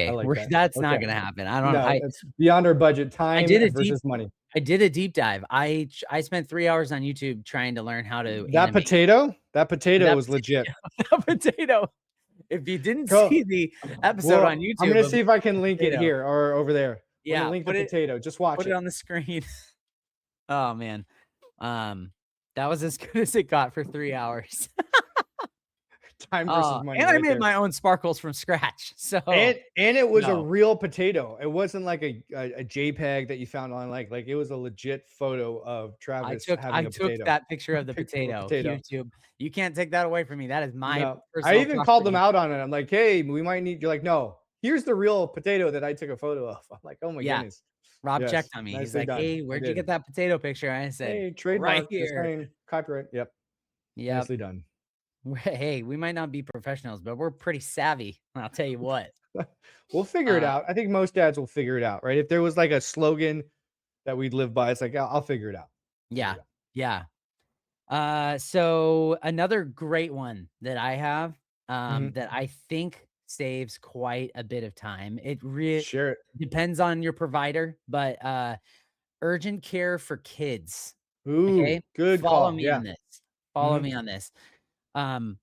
I Okay, like that. that's not Okay. gonna happen. I don't No, I it's beyond our budget. I Time did a deep versus money. I did a deep dive. I spent 3 hours on YouTube trying to learn how to That animate potato, that potato that was legit. that potato. If you didn't Go. see the episode on Well, I'm YouTube gonna of see if I can the link it potato, here or over there. I'm gonna yeah, link the potato. Just watch put it it. on the screen. Oh, man. Um, that was as good as it got for 3 hours. Time versus money And I right made there. my own sparkles from scratch, so And it was a no. real potato. It wasn't like a JPEG that you found on like it was a legit photo of Travis I having a took potato. that picture A of the picture of a potato, potato. YouTube. You can't take that away from me. That is my No. I personal even called them property. out on it. I'm like, "Hey, we might need." You're like, "No. Here's the real potato that I took a photo of." I'm like, "Oh my Yeah, goodness." Rob Yes. checked on me. He's Nicely like, done. "Hey, I where'd you did. get that potato picture?" And I said, Hey, "Right trademark, here." design, copyright. Yep. Yep. Nicely done. Hey, we might not be professionals, but we're pretty savvy. I'll tell you what. We'll figure it Uh, out. I think most dads will figure it out, right? If there was like a slogan that we'd live by, it's like, I'll figure it out. Figure yeah, it out. yeah. So another great one that I have, Mhm. that I think saves quite a bit of time. It Share it. depends on your provider, but urgent care for kids. Okay, Ooh, good follow call. me Yeah. on this. Follow Mhm. me on this. Um,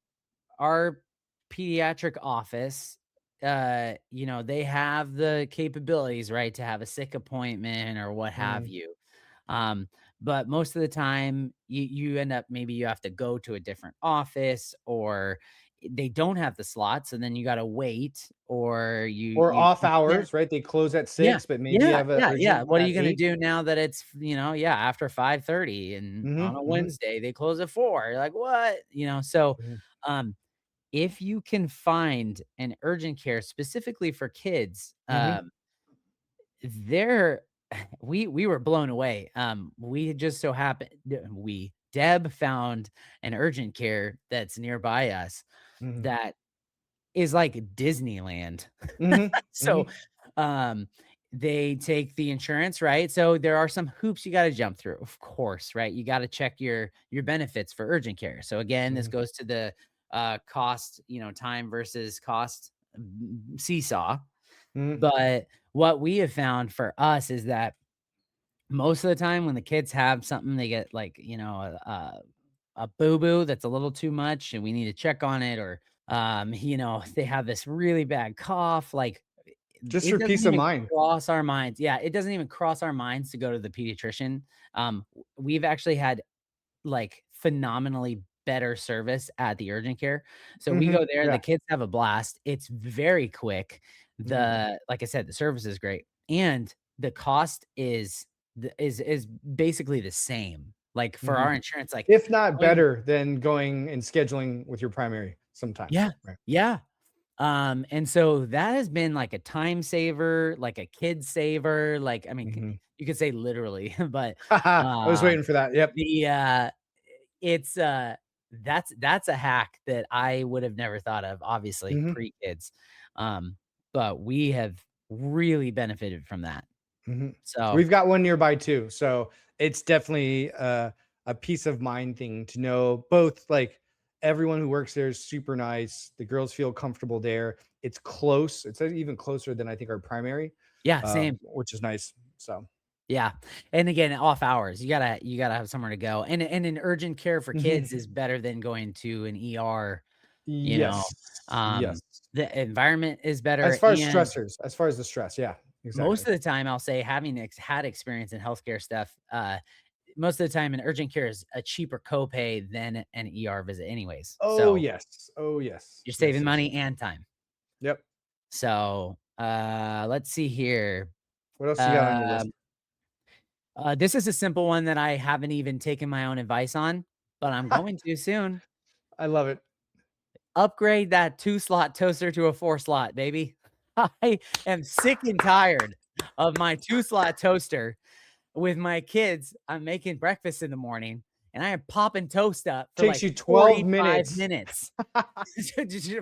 our pediatric office, they have the capabilities, right, to have a sick appointment or what have Mhm. you. Um, but most of the time you end up maybe you have to go to a different office or they don't have the slots and then you got to wait or Or off you can't. hours, right? They close at Yeah. 6, but maybe you Yeah, have an yeah, yeah. urgent What one are at you gonna 8. do now that it's, yeah, after 5:30 and on Mhm. a Mhm. Wednesday they close at 4. You're like, "What?" So, Mhm. um, if you can find an urgent care specifically for kids, Mhm. there we were blown away. We had just so happened Deb found an urgent care that's nearby us Mhm. that is like Disneyland. Mhm. So, Mhm. um, they take the insurance, right? So there are some hoops you gotta jump through, of course, right? You gotta check your benefits for urgent care. So again, this Mhm. goes to the, cost, time versus cost, seesaw. Mhm. But what we have found for us is that most of the time when the kids have something, they get like, a boo-boo that's a little too much and we need to check on it or, they have this really bad cough, like, Just it for doesn't peace of even mind. cross our minds. Yeah, it doesn't even cross our minds to go to the pediatrician. We've actually had like, phenomenally better service at the urgent care. So we Mhm. go there, the Yeah. kids have a blast. It's very quick. Mhm. Like I said, the service is great, and the cost is basically the same. Like, for Mhm. our insurance, like, If not going better than going and scheduling with your primary sometimes, yeah, right? yeah. And so that has been like a time saver, like a kid saver, like, I mean, Mhm. you could say literally, but, I was uh, waiting for that. Yep. the, it's, that's a hack that I would have never thought of, obviously, Mhm. pre-kids. Um, but we have really benefited from that. Mhm. So, We've got one nearby too, so it's definitely a peace of mind thing to know both like everyone who works there is super nice. The girls feel comfortable there. It's close. It's even closer than I think our primary, yeah, same. which is nice. So, Yeah. And again, off hours, you gotta have somewhere to go. And an urgent care for mhm. kids is better than going to an ER, you know. Yes, yes. Um, the environment is better, As far as and stressors, as far as the stress, yeah, most exactly. of the time, I'll say having had experience in healthcare stuff, most of the time, an urgent care is a cheaper copay than an ER visit anyways. Oh So, yes, oh yes, you're yes, saving yes, money yes. and time. Yep. So, let's see here. What else you got on your list? Um, this is a simple one that I haven't even taken my own advice on, but I'm going to soon. I love it. Upgrade that 2-slot toaster to a 4-slot, baby. I am sick and tired of my 2-slot toaster. With my kids, I'm making breakfast in the morning, and I am popping toast up for, Takes like, you 12 45 minutes. minutes.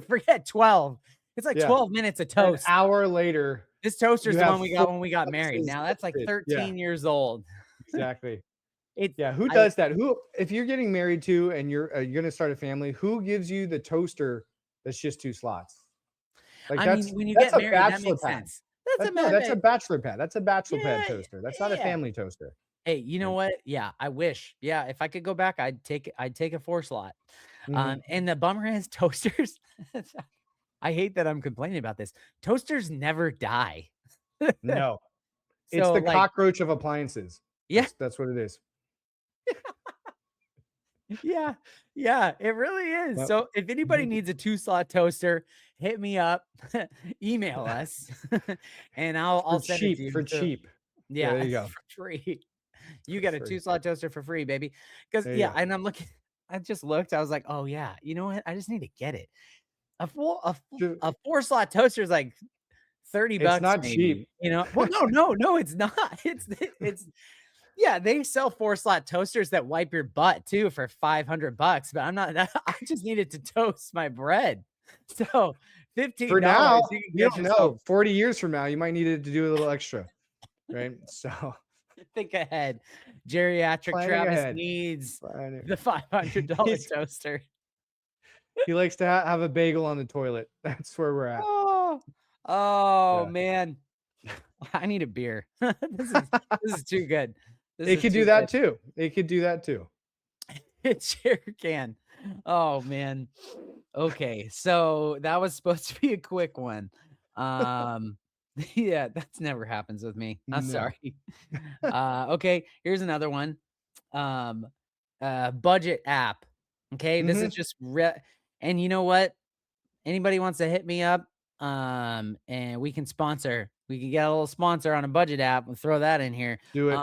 Forget 12. It's like Yeah. 12 minutes of An toast. hour later, This you toaster's the have one we 4 got when we got married. slices Now that's like toasted. Yeah, 13 years old. exactly. It's Yeah, who I does that? Who if you're getting married to and you're gonna start a family, who gives you the toaster that's just 2 slots? Like, I mean, when you that's get a married, that bachelor makes pad. sense. That's a That's a man. bachelor pad. That's a bachelor pad Yeah, toaster. That's not a yeah. family toaster, Hey, you know right? what? Yeah, I wish. Yeah, if I could go back, I'd take a 4 slot. Mhm. And the bummer is toasters I hate that I'm complaining about this. Toasters never die. No. It's So, the like cockroach of appliances. yeah, That's what it is. yeah, yeah, it really is. Yep. So, if anybody needs a 2-slot toaster, hit me up, email us, and I'll send it to you. For So cheap. Yeah, yeah, there you go. for free. You For got a free. 2-slot toaster for free, baby. Because There you yeah, go. and I'm looking I just looked, I was like, "Oh, yeah, you know what? I just need to get it." Ju A 4-slot toaster is like 30 It's bucks not cheap. maybe, you know? Well, no, it's not. It's yeah, they sell 4-slot toasters that wipe your butt too for 500 bucks, but I'm not I just needed to toast my bread. So, For now, $15, you can you get don't yourself know. 40 years from now, you might need it to do a little extra, right? So, think ahead. Geriatric planning Travis ahead. needs Planning. the $500 He's toaster. he likes to have a bagel on the toilet. That's where we're at. Oh, oh, Yeah. man. I need a beer. This is too good. This It is could do too that good. too. It could do that too. It sure can. Oh, man. Okay, so that was supposed to be a quick one. Um, yeah, that's never happens with me. I'm No. sorry. Okay, here's another one. Um, budget app. Okay, this is Mhm. just and you know what? Anybody wants to hit me up, and we can get a little sponsor on a budget app and throw that in here. Do it.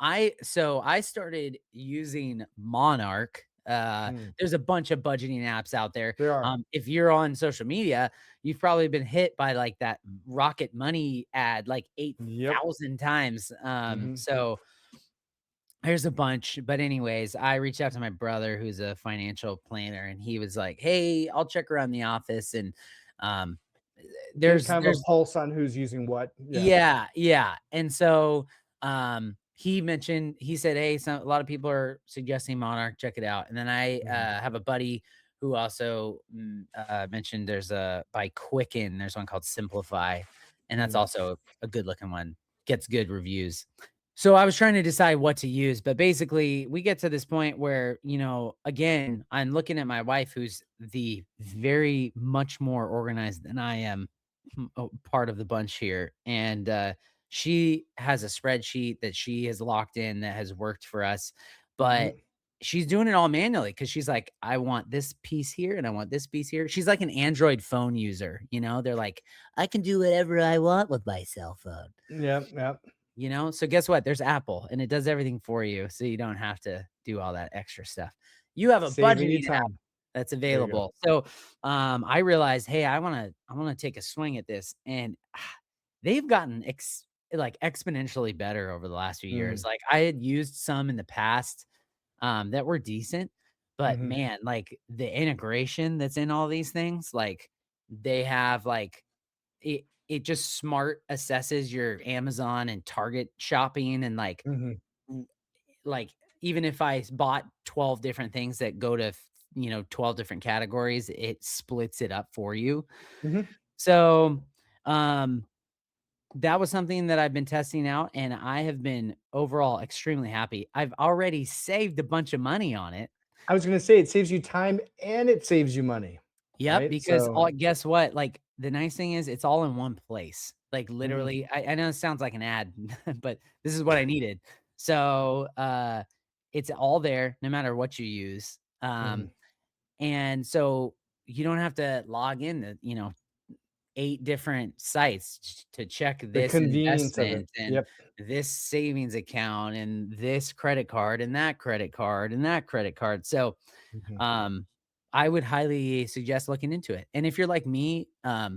I started using Monarch. Mm. There's a bunch of budgeting apps out there. There are. If you're on social media, you've probably been hit by like that Rocket Money ad like Yep. 8,000 times. Mhm. So there's a bunch, but anyways, I reached out to my brother who's a financial planner, and he was like, "Hey, I'll check around the office." And um, Get kind of a there's pulse on who's using what. Yeah. yeah, yeah. And so he said, "Hey, a lot of people are suggesting Monarch. Check it out." And then I Mhm. have a buddy who also mentioned there's a by Quicken. There's one called Simplify, and that's Mm. also a good looking one. Gets good reviews. So I was trying to decide what to use, but basically we get to this point where, again, I'm looking at my wife who's the very much more organized than I am, part of the bunch here. And she has a spreadsheet that she has locked in that has worked for us, but Mhm. she's doing it all manually because she's like, I want this piece here and I want this piece here. She's like an Android phone user, they're like, I can do whatever I want with my cell phone. Yep, yep. So guess what? There's Apple and it does everything for you. So you don't have to do all that extra stuff. You have a Saving you budgeting app time. that's There you go. available. So I realized, hey, I want to take a swing at this. And they've gotten like exponentially better over the last few years. Mm. Like I had used some in the past that were decent, but Mhm. man, like the integration that's in all these things, like they have like it just smart assesses your Amazon and Target shopping and Mhm. w like, even if I bought 12 different things that go to 12 different categories, it splits it up for you. Mhm. So, um, that was something that I've been testing out, and I have been overall extremely happy. I've already saved a bunch of money on it. I was gonna say it saves you time and it saves you money, Yep, right? because So guess what? Like, the nice thing is it's all in one place. Like, mhm. literally, I know it sounds like an ad, but this is what I needed. So, it's all there no matter what you use. Mhm. And so you don't have to log in to, 8 different sites to check The this convenience of it. investment and Yep. this savings account and this credit card and that credit card and that credit card. So, Mhm. um, I would highly suggest looking into it. And if you're like me, I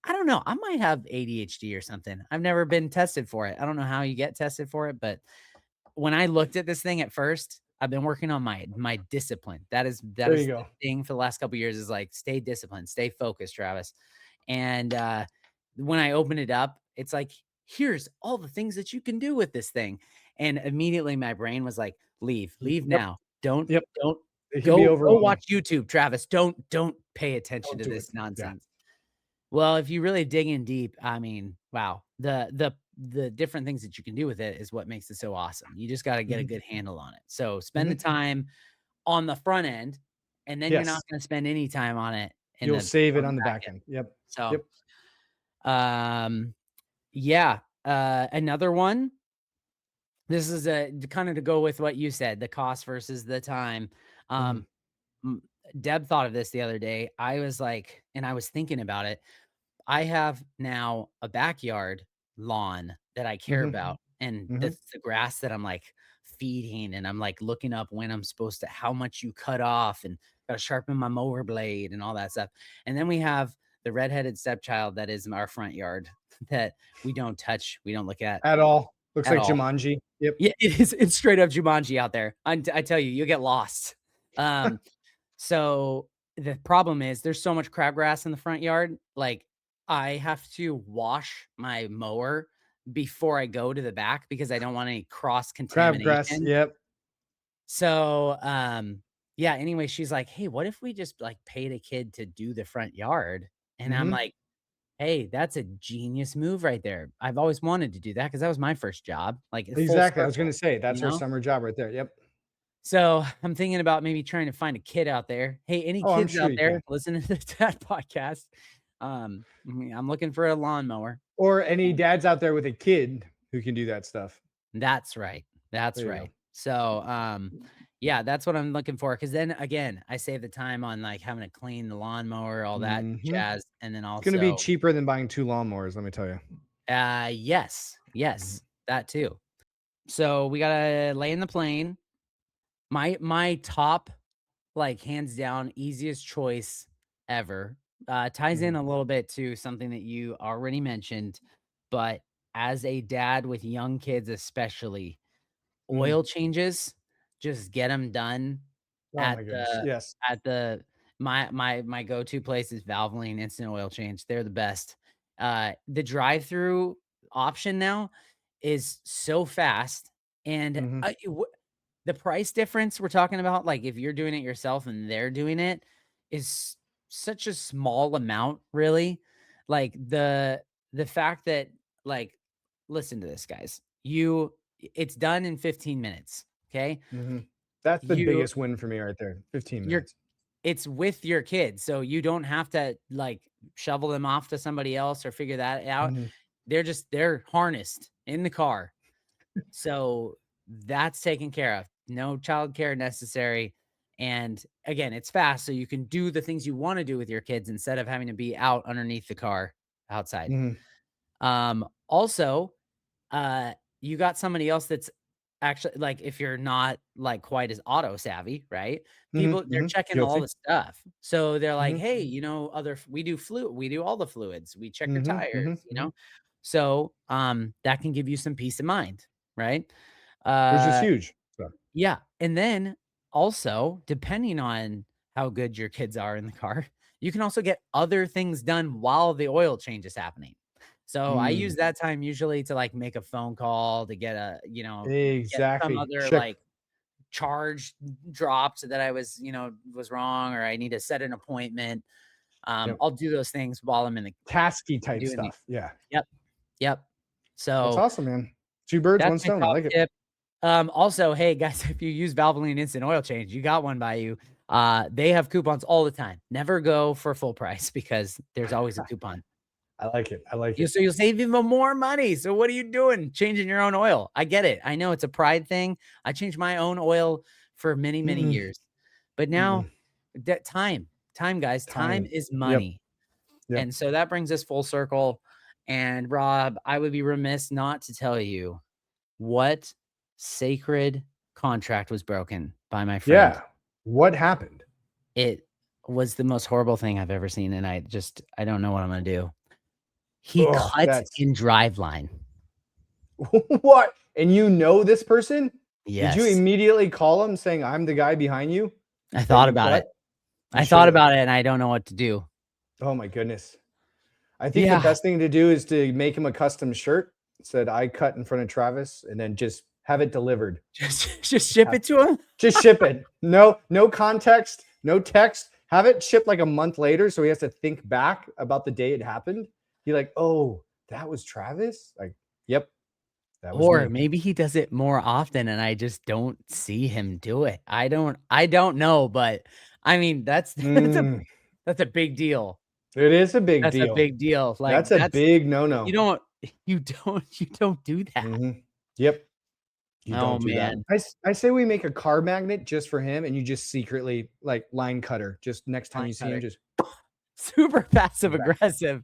don't know, I might have ADHD or something. I've never been tested for it. I don't know how you get tested for it, but when I looked at this thing at first, I've been working on my discipline. That There is you the go. thing for the last couple years is like stay disciplined, stay focused, Travis. And when I open it up, it's like, here's all the things that you can do with this thing. And immediately my brain was like, leave Yep. now. Don't Yep. don't It can be go overwhelming. watch YouTube, Travis. Don't pay attention Don't to do it. this Yeah. nonsense. Well, if you really dig in deep, I mean, wow, the different things that you can do with it is what makes it so awesome. You just got to get a good handle on it. So spend the time on the front end, and then you're not Yes. going to spend any time on it You'll save it on on the back back end. end. Yep. So, Yep. yeah, another one. This is a kind of to go with what you said, the cost versus the time. Mhm. M- Deb thought of this the other day. I was like, and I was thinking about it. I have now a backyard lawn that I care Mhm. about, and Mhm. that's the grass that I'm like feeding, and I'm like looking up when I'm supposed to, how much you cut off, and got to sharpen my mower blade and all that stuff. And then we have the redheaded stepchild that is our front yard that we don't touch, we don't look At all. Looks at like all. Jumanji. Yep. Yeah, it is. It's straight up Jumanji out there. I tell you, you'll get lost. Um, so the problem is there's so much crabgrass in the front yard. Like I have to wash my mower before I go to the back because I don't want any cross Crabgrass. contamination. Yep. So, yeah, anyway, she's like, "Hey, what if we just like paid a kid to do the front yard?" And I'm Mhm. like, "Hey, that's a genius move right there. I've always wanted to do that because that was my first job, like full Exactly. I was gonna circle, say, you that's our know?" summer job right there. Yep. So I'm thinking about maybe trying to find a kid out there. Hey, any Oh, I'm kids sure out you there can. listening to that podcast? I'm looking for a lawnmower. Or any Um, dads out there with a kid who can do that stuff. That's right. That's There you go. right. So, yeah, that's what I'm looking for. Cause then again, I save the time on like having to clean the lawnmower, all that Mhm. jazz. And then It's gonna be also, cheaper than buying 2 lawnmowers, let me tell you. yes, Mhm. yes, that too. So we gotta lay in the plane. My top, like hands down, easiest choice ever. Ties in Mhm. a little bit to something that you already mentioned, but as a dad with young kids, especially, Mm. oil changes, just get them done Oh at my goodness. the Yes. at the my go-to place is Valvoline Instant Oil Change. They're the best. The drive-through option now is so fast, and Mhm. the price difference we're talking about, like if you're doing it yourself and they're doing it, is such a small amount, really. Like the fact that, like, listen to this, guys. It's done in 15 minutes. Okay. Mhm. That's the You biggest win for me right there, 15 you're minutes. it's with your kids. So you don't have to like shovel them off to somebody else or figure that out. Mhm. They're harnessed in the car. So that's taken care of. No childcare necessary. And again, it's fast. So you can do the things you want to do with your kids instead of having to be out underneath the car outside. Mhm. Also, uh, you got somebody else that's actually like, if you're not like quite as auto savvy, right? Mhm. They're Mhm. checking all Guilty. the stuff. So they're like, Mhm. hey, we do we do all the fluids, we check your Mhm. tires, Mhm. Mhm. So that can give you some peace of mind, right? Which is Uh huge. So yeah. And then also, depending on how good your kids are in the car, you can also get other things done while the oil change is happening. So I use Mm. that time usually to like make a phone call to get get some Exactly. other Check like charge dropped that I was wrong, or I need to set an appointment. Yep. I'll do those things while I'm in the Tasky type doing the stuff. Yeah. yep, yep. That's So awesome, man. 2 birds, that's 1 my stone. I top like it. tip. Also, hey guys, if you use Valvoline Instant Oil Change, you got one by you. They have coupons all the time. Never go for full price because there's always a coupon. I like it. I like You it. so you'll save even more money. So what are you doing? Changing your own oil. I get it. I know it's a pride thing. I changed my own oil for many, many Mm-mm. years. But now Mm-mm. that time, guys, time Time. is Yep. money. Yep. And so that brings us full circle. And Rob, I would be remiss not to tell you what sacred contract was broken by my friend. Yeah. What happened? It was the most horrible thing I've ever seen, and I don't know what I'm gonna do. He Oh, cut that's in driveline. what? And you know this person? Did you Yes. immediately call him saying, "I'm the guy behind you I that thought you about cut"? it. You I thought should have. about it, and I don't know what to do. Oh my goodness. I think the best thing to do is to make him a custom shirt. Said I cut in front of Travis, and then just have it delivered. Just ship it to him. Just ship it. No context, no text. Have it shipped like a month later, so he has to think back about the day it happened. Be like, oh, that was Travis. Like, yep. That was or me. Maybe he does it more often, and I just don't see him do it. I don't know, but I mean, that's a big deal. It is a big deal. That's a big deal. Like that's a big no-no. You don't do that. Mm-hmm. Yep. You don't do that. I say we make a car magnet just for him, and you just secretly like line cutter. Just next time you see him, just super passive aggressive.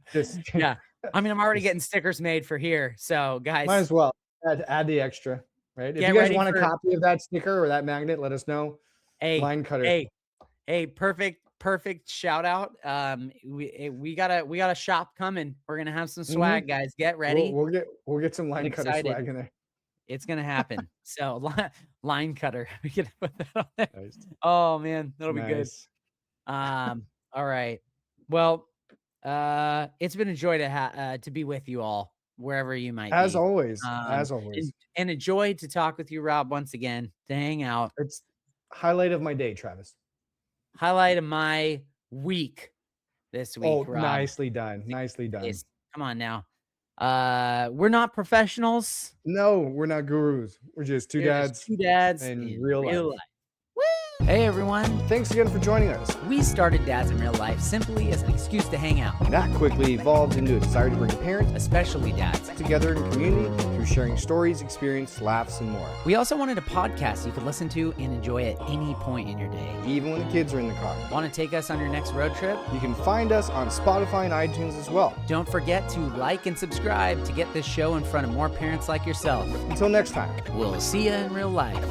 Yeah. I mean, I'm already getting stickers made for here. So guys, might as well add the extra, right? If you guys want a copy of that sticker or that magnet, let us know. Line cutter. Hey, perfect shout out. We got a shop coming. We're gonna have some swag, guys. Get ready. We'll get some line cutter swag in there. It's gonna happen. So line cutter. We can put that on there. Nice. Oh man, that'll be good. All right. Well, it's been a joy to be with you all wherever you might as be. Always. And a joy to talk with you, Rob, once again, to hang out. It's highlight of my day, Travis. Highlight of my week this week. Oh, Rob. Nicely done. Come on now. We're not professionals. No, we're not gurus. We're just two dads in real life. Woo! Hey everyone. Thanks again for joining us. We started Dads in Real Life simply as an excuse to hang out. And that quickly evolved into a desire to bring parents, especially dads, together in community through sharing stories, experience, laughs, and more. We also wanted a podcast you could listen to and enjoy at any point in your day. Even when the kids are in the car. Want to take us on your next road trip? You can find us on Spotify and iTunes as well. Don't forget to like and subscribe to get this show in front of more parents like yourself. Until next time. We'll see you in real life.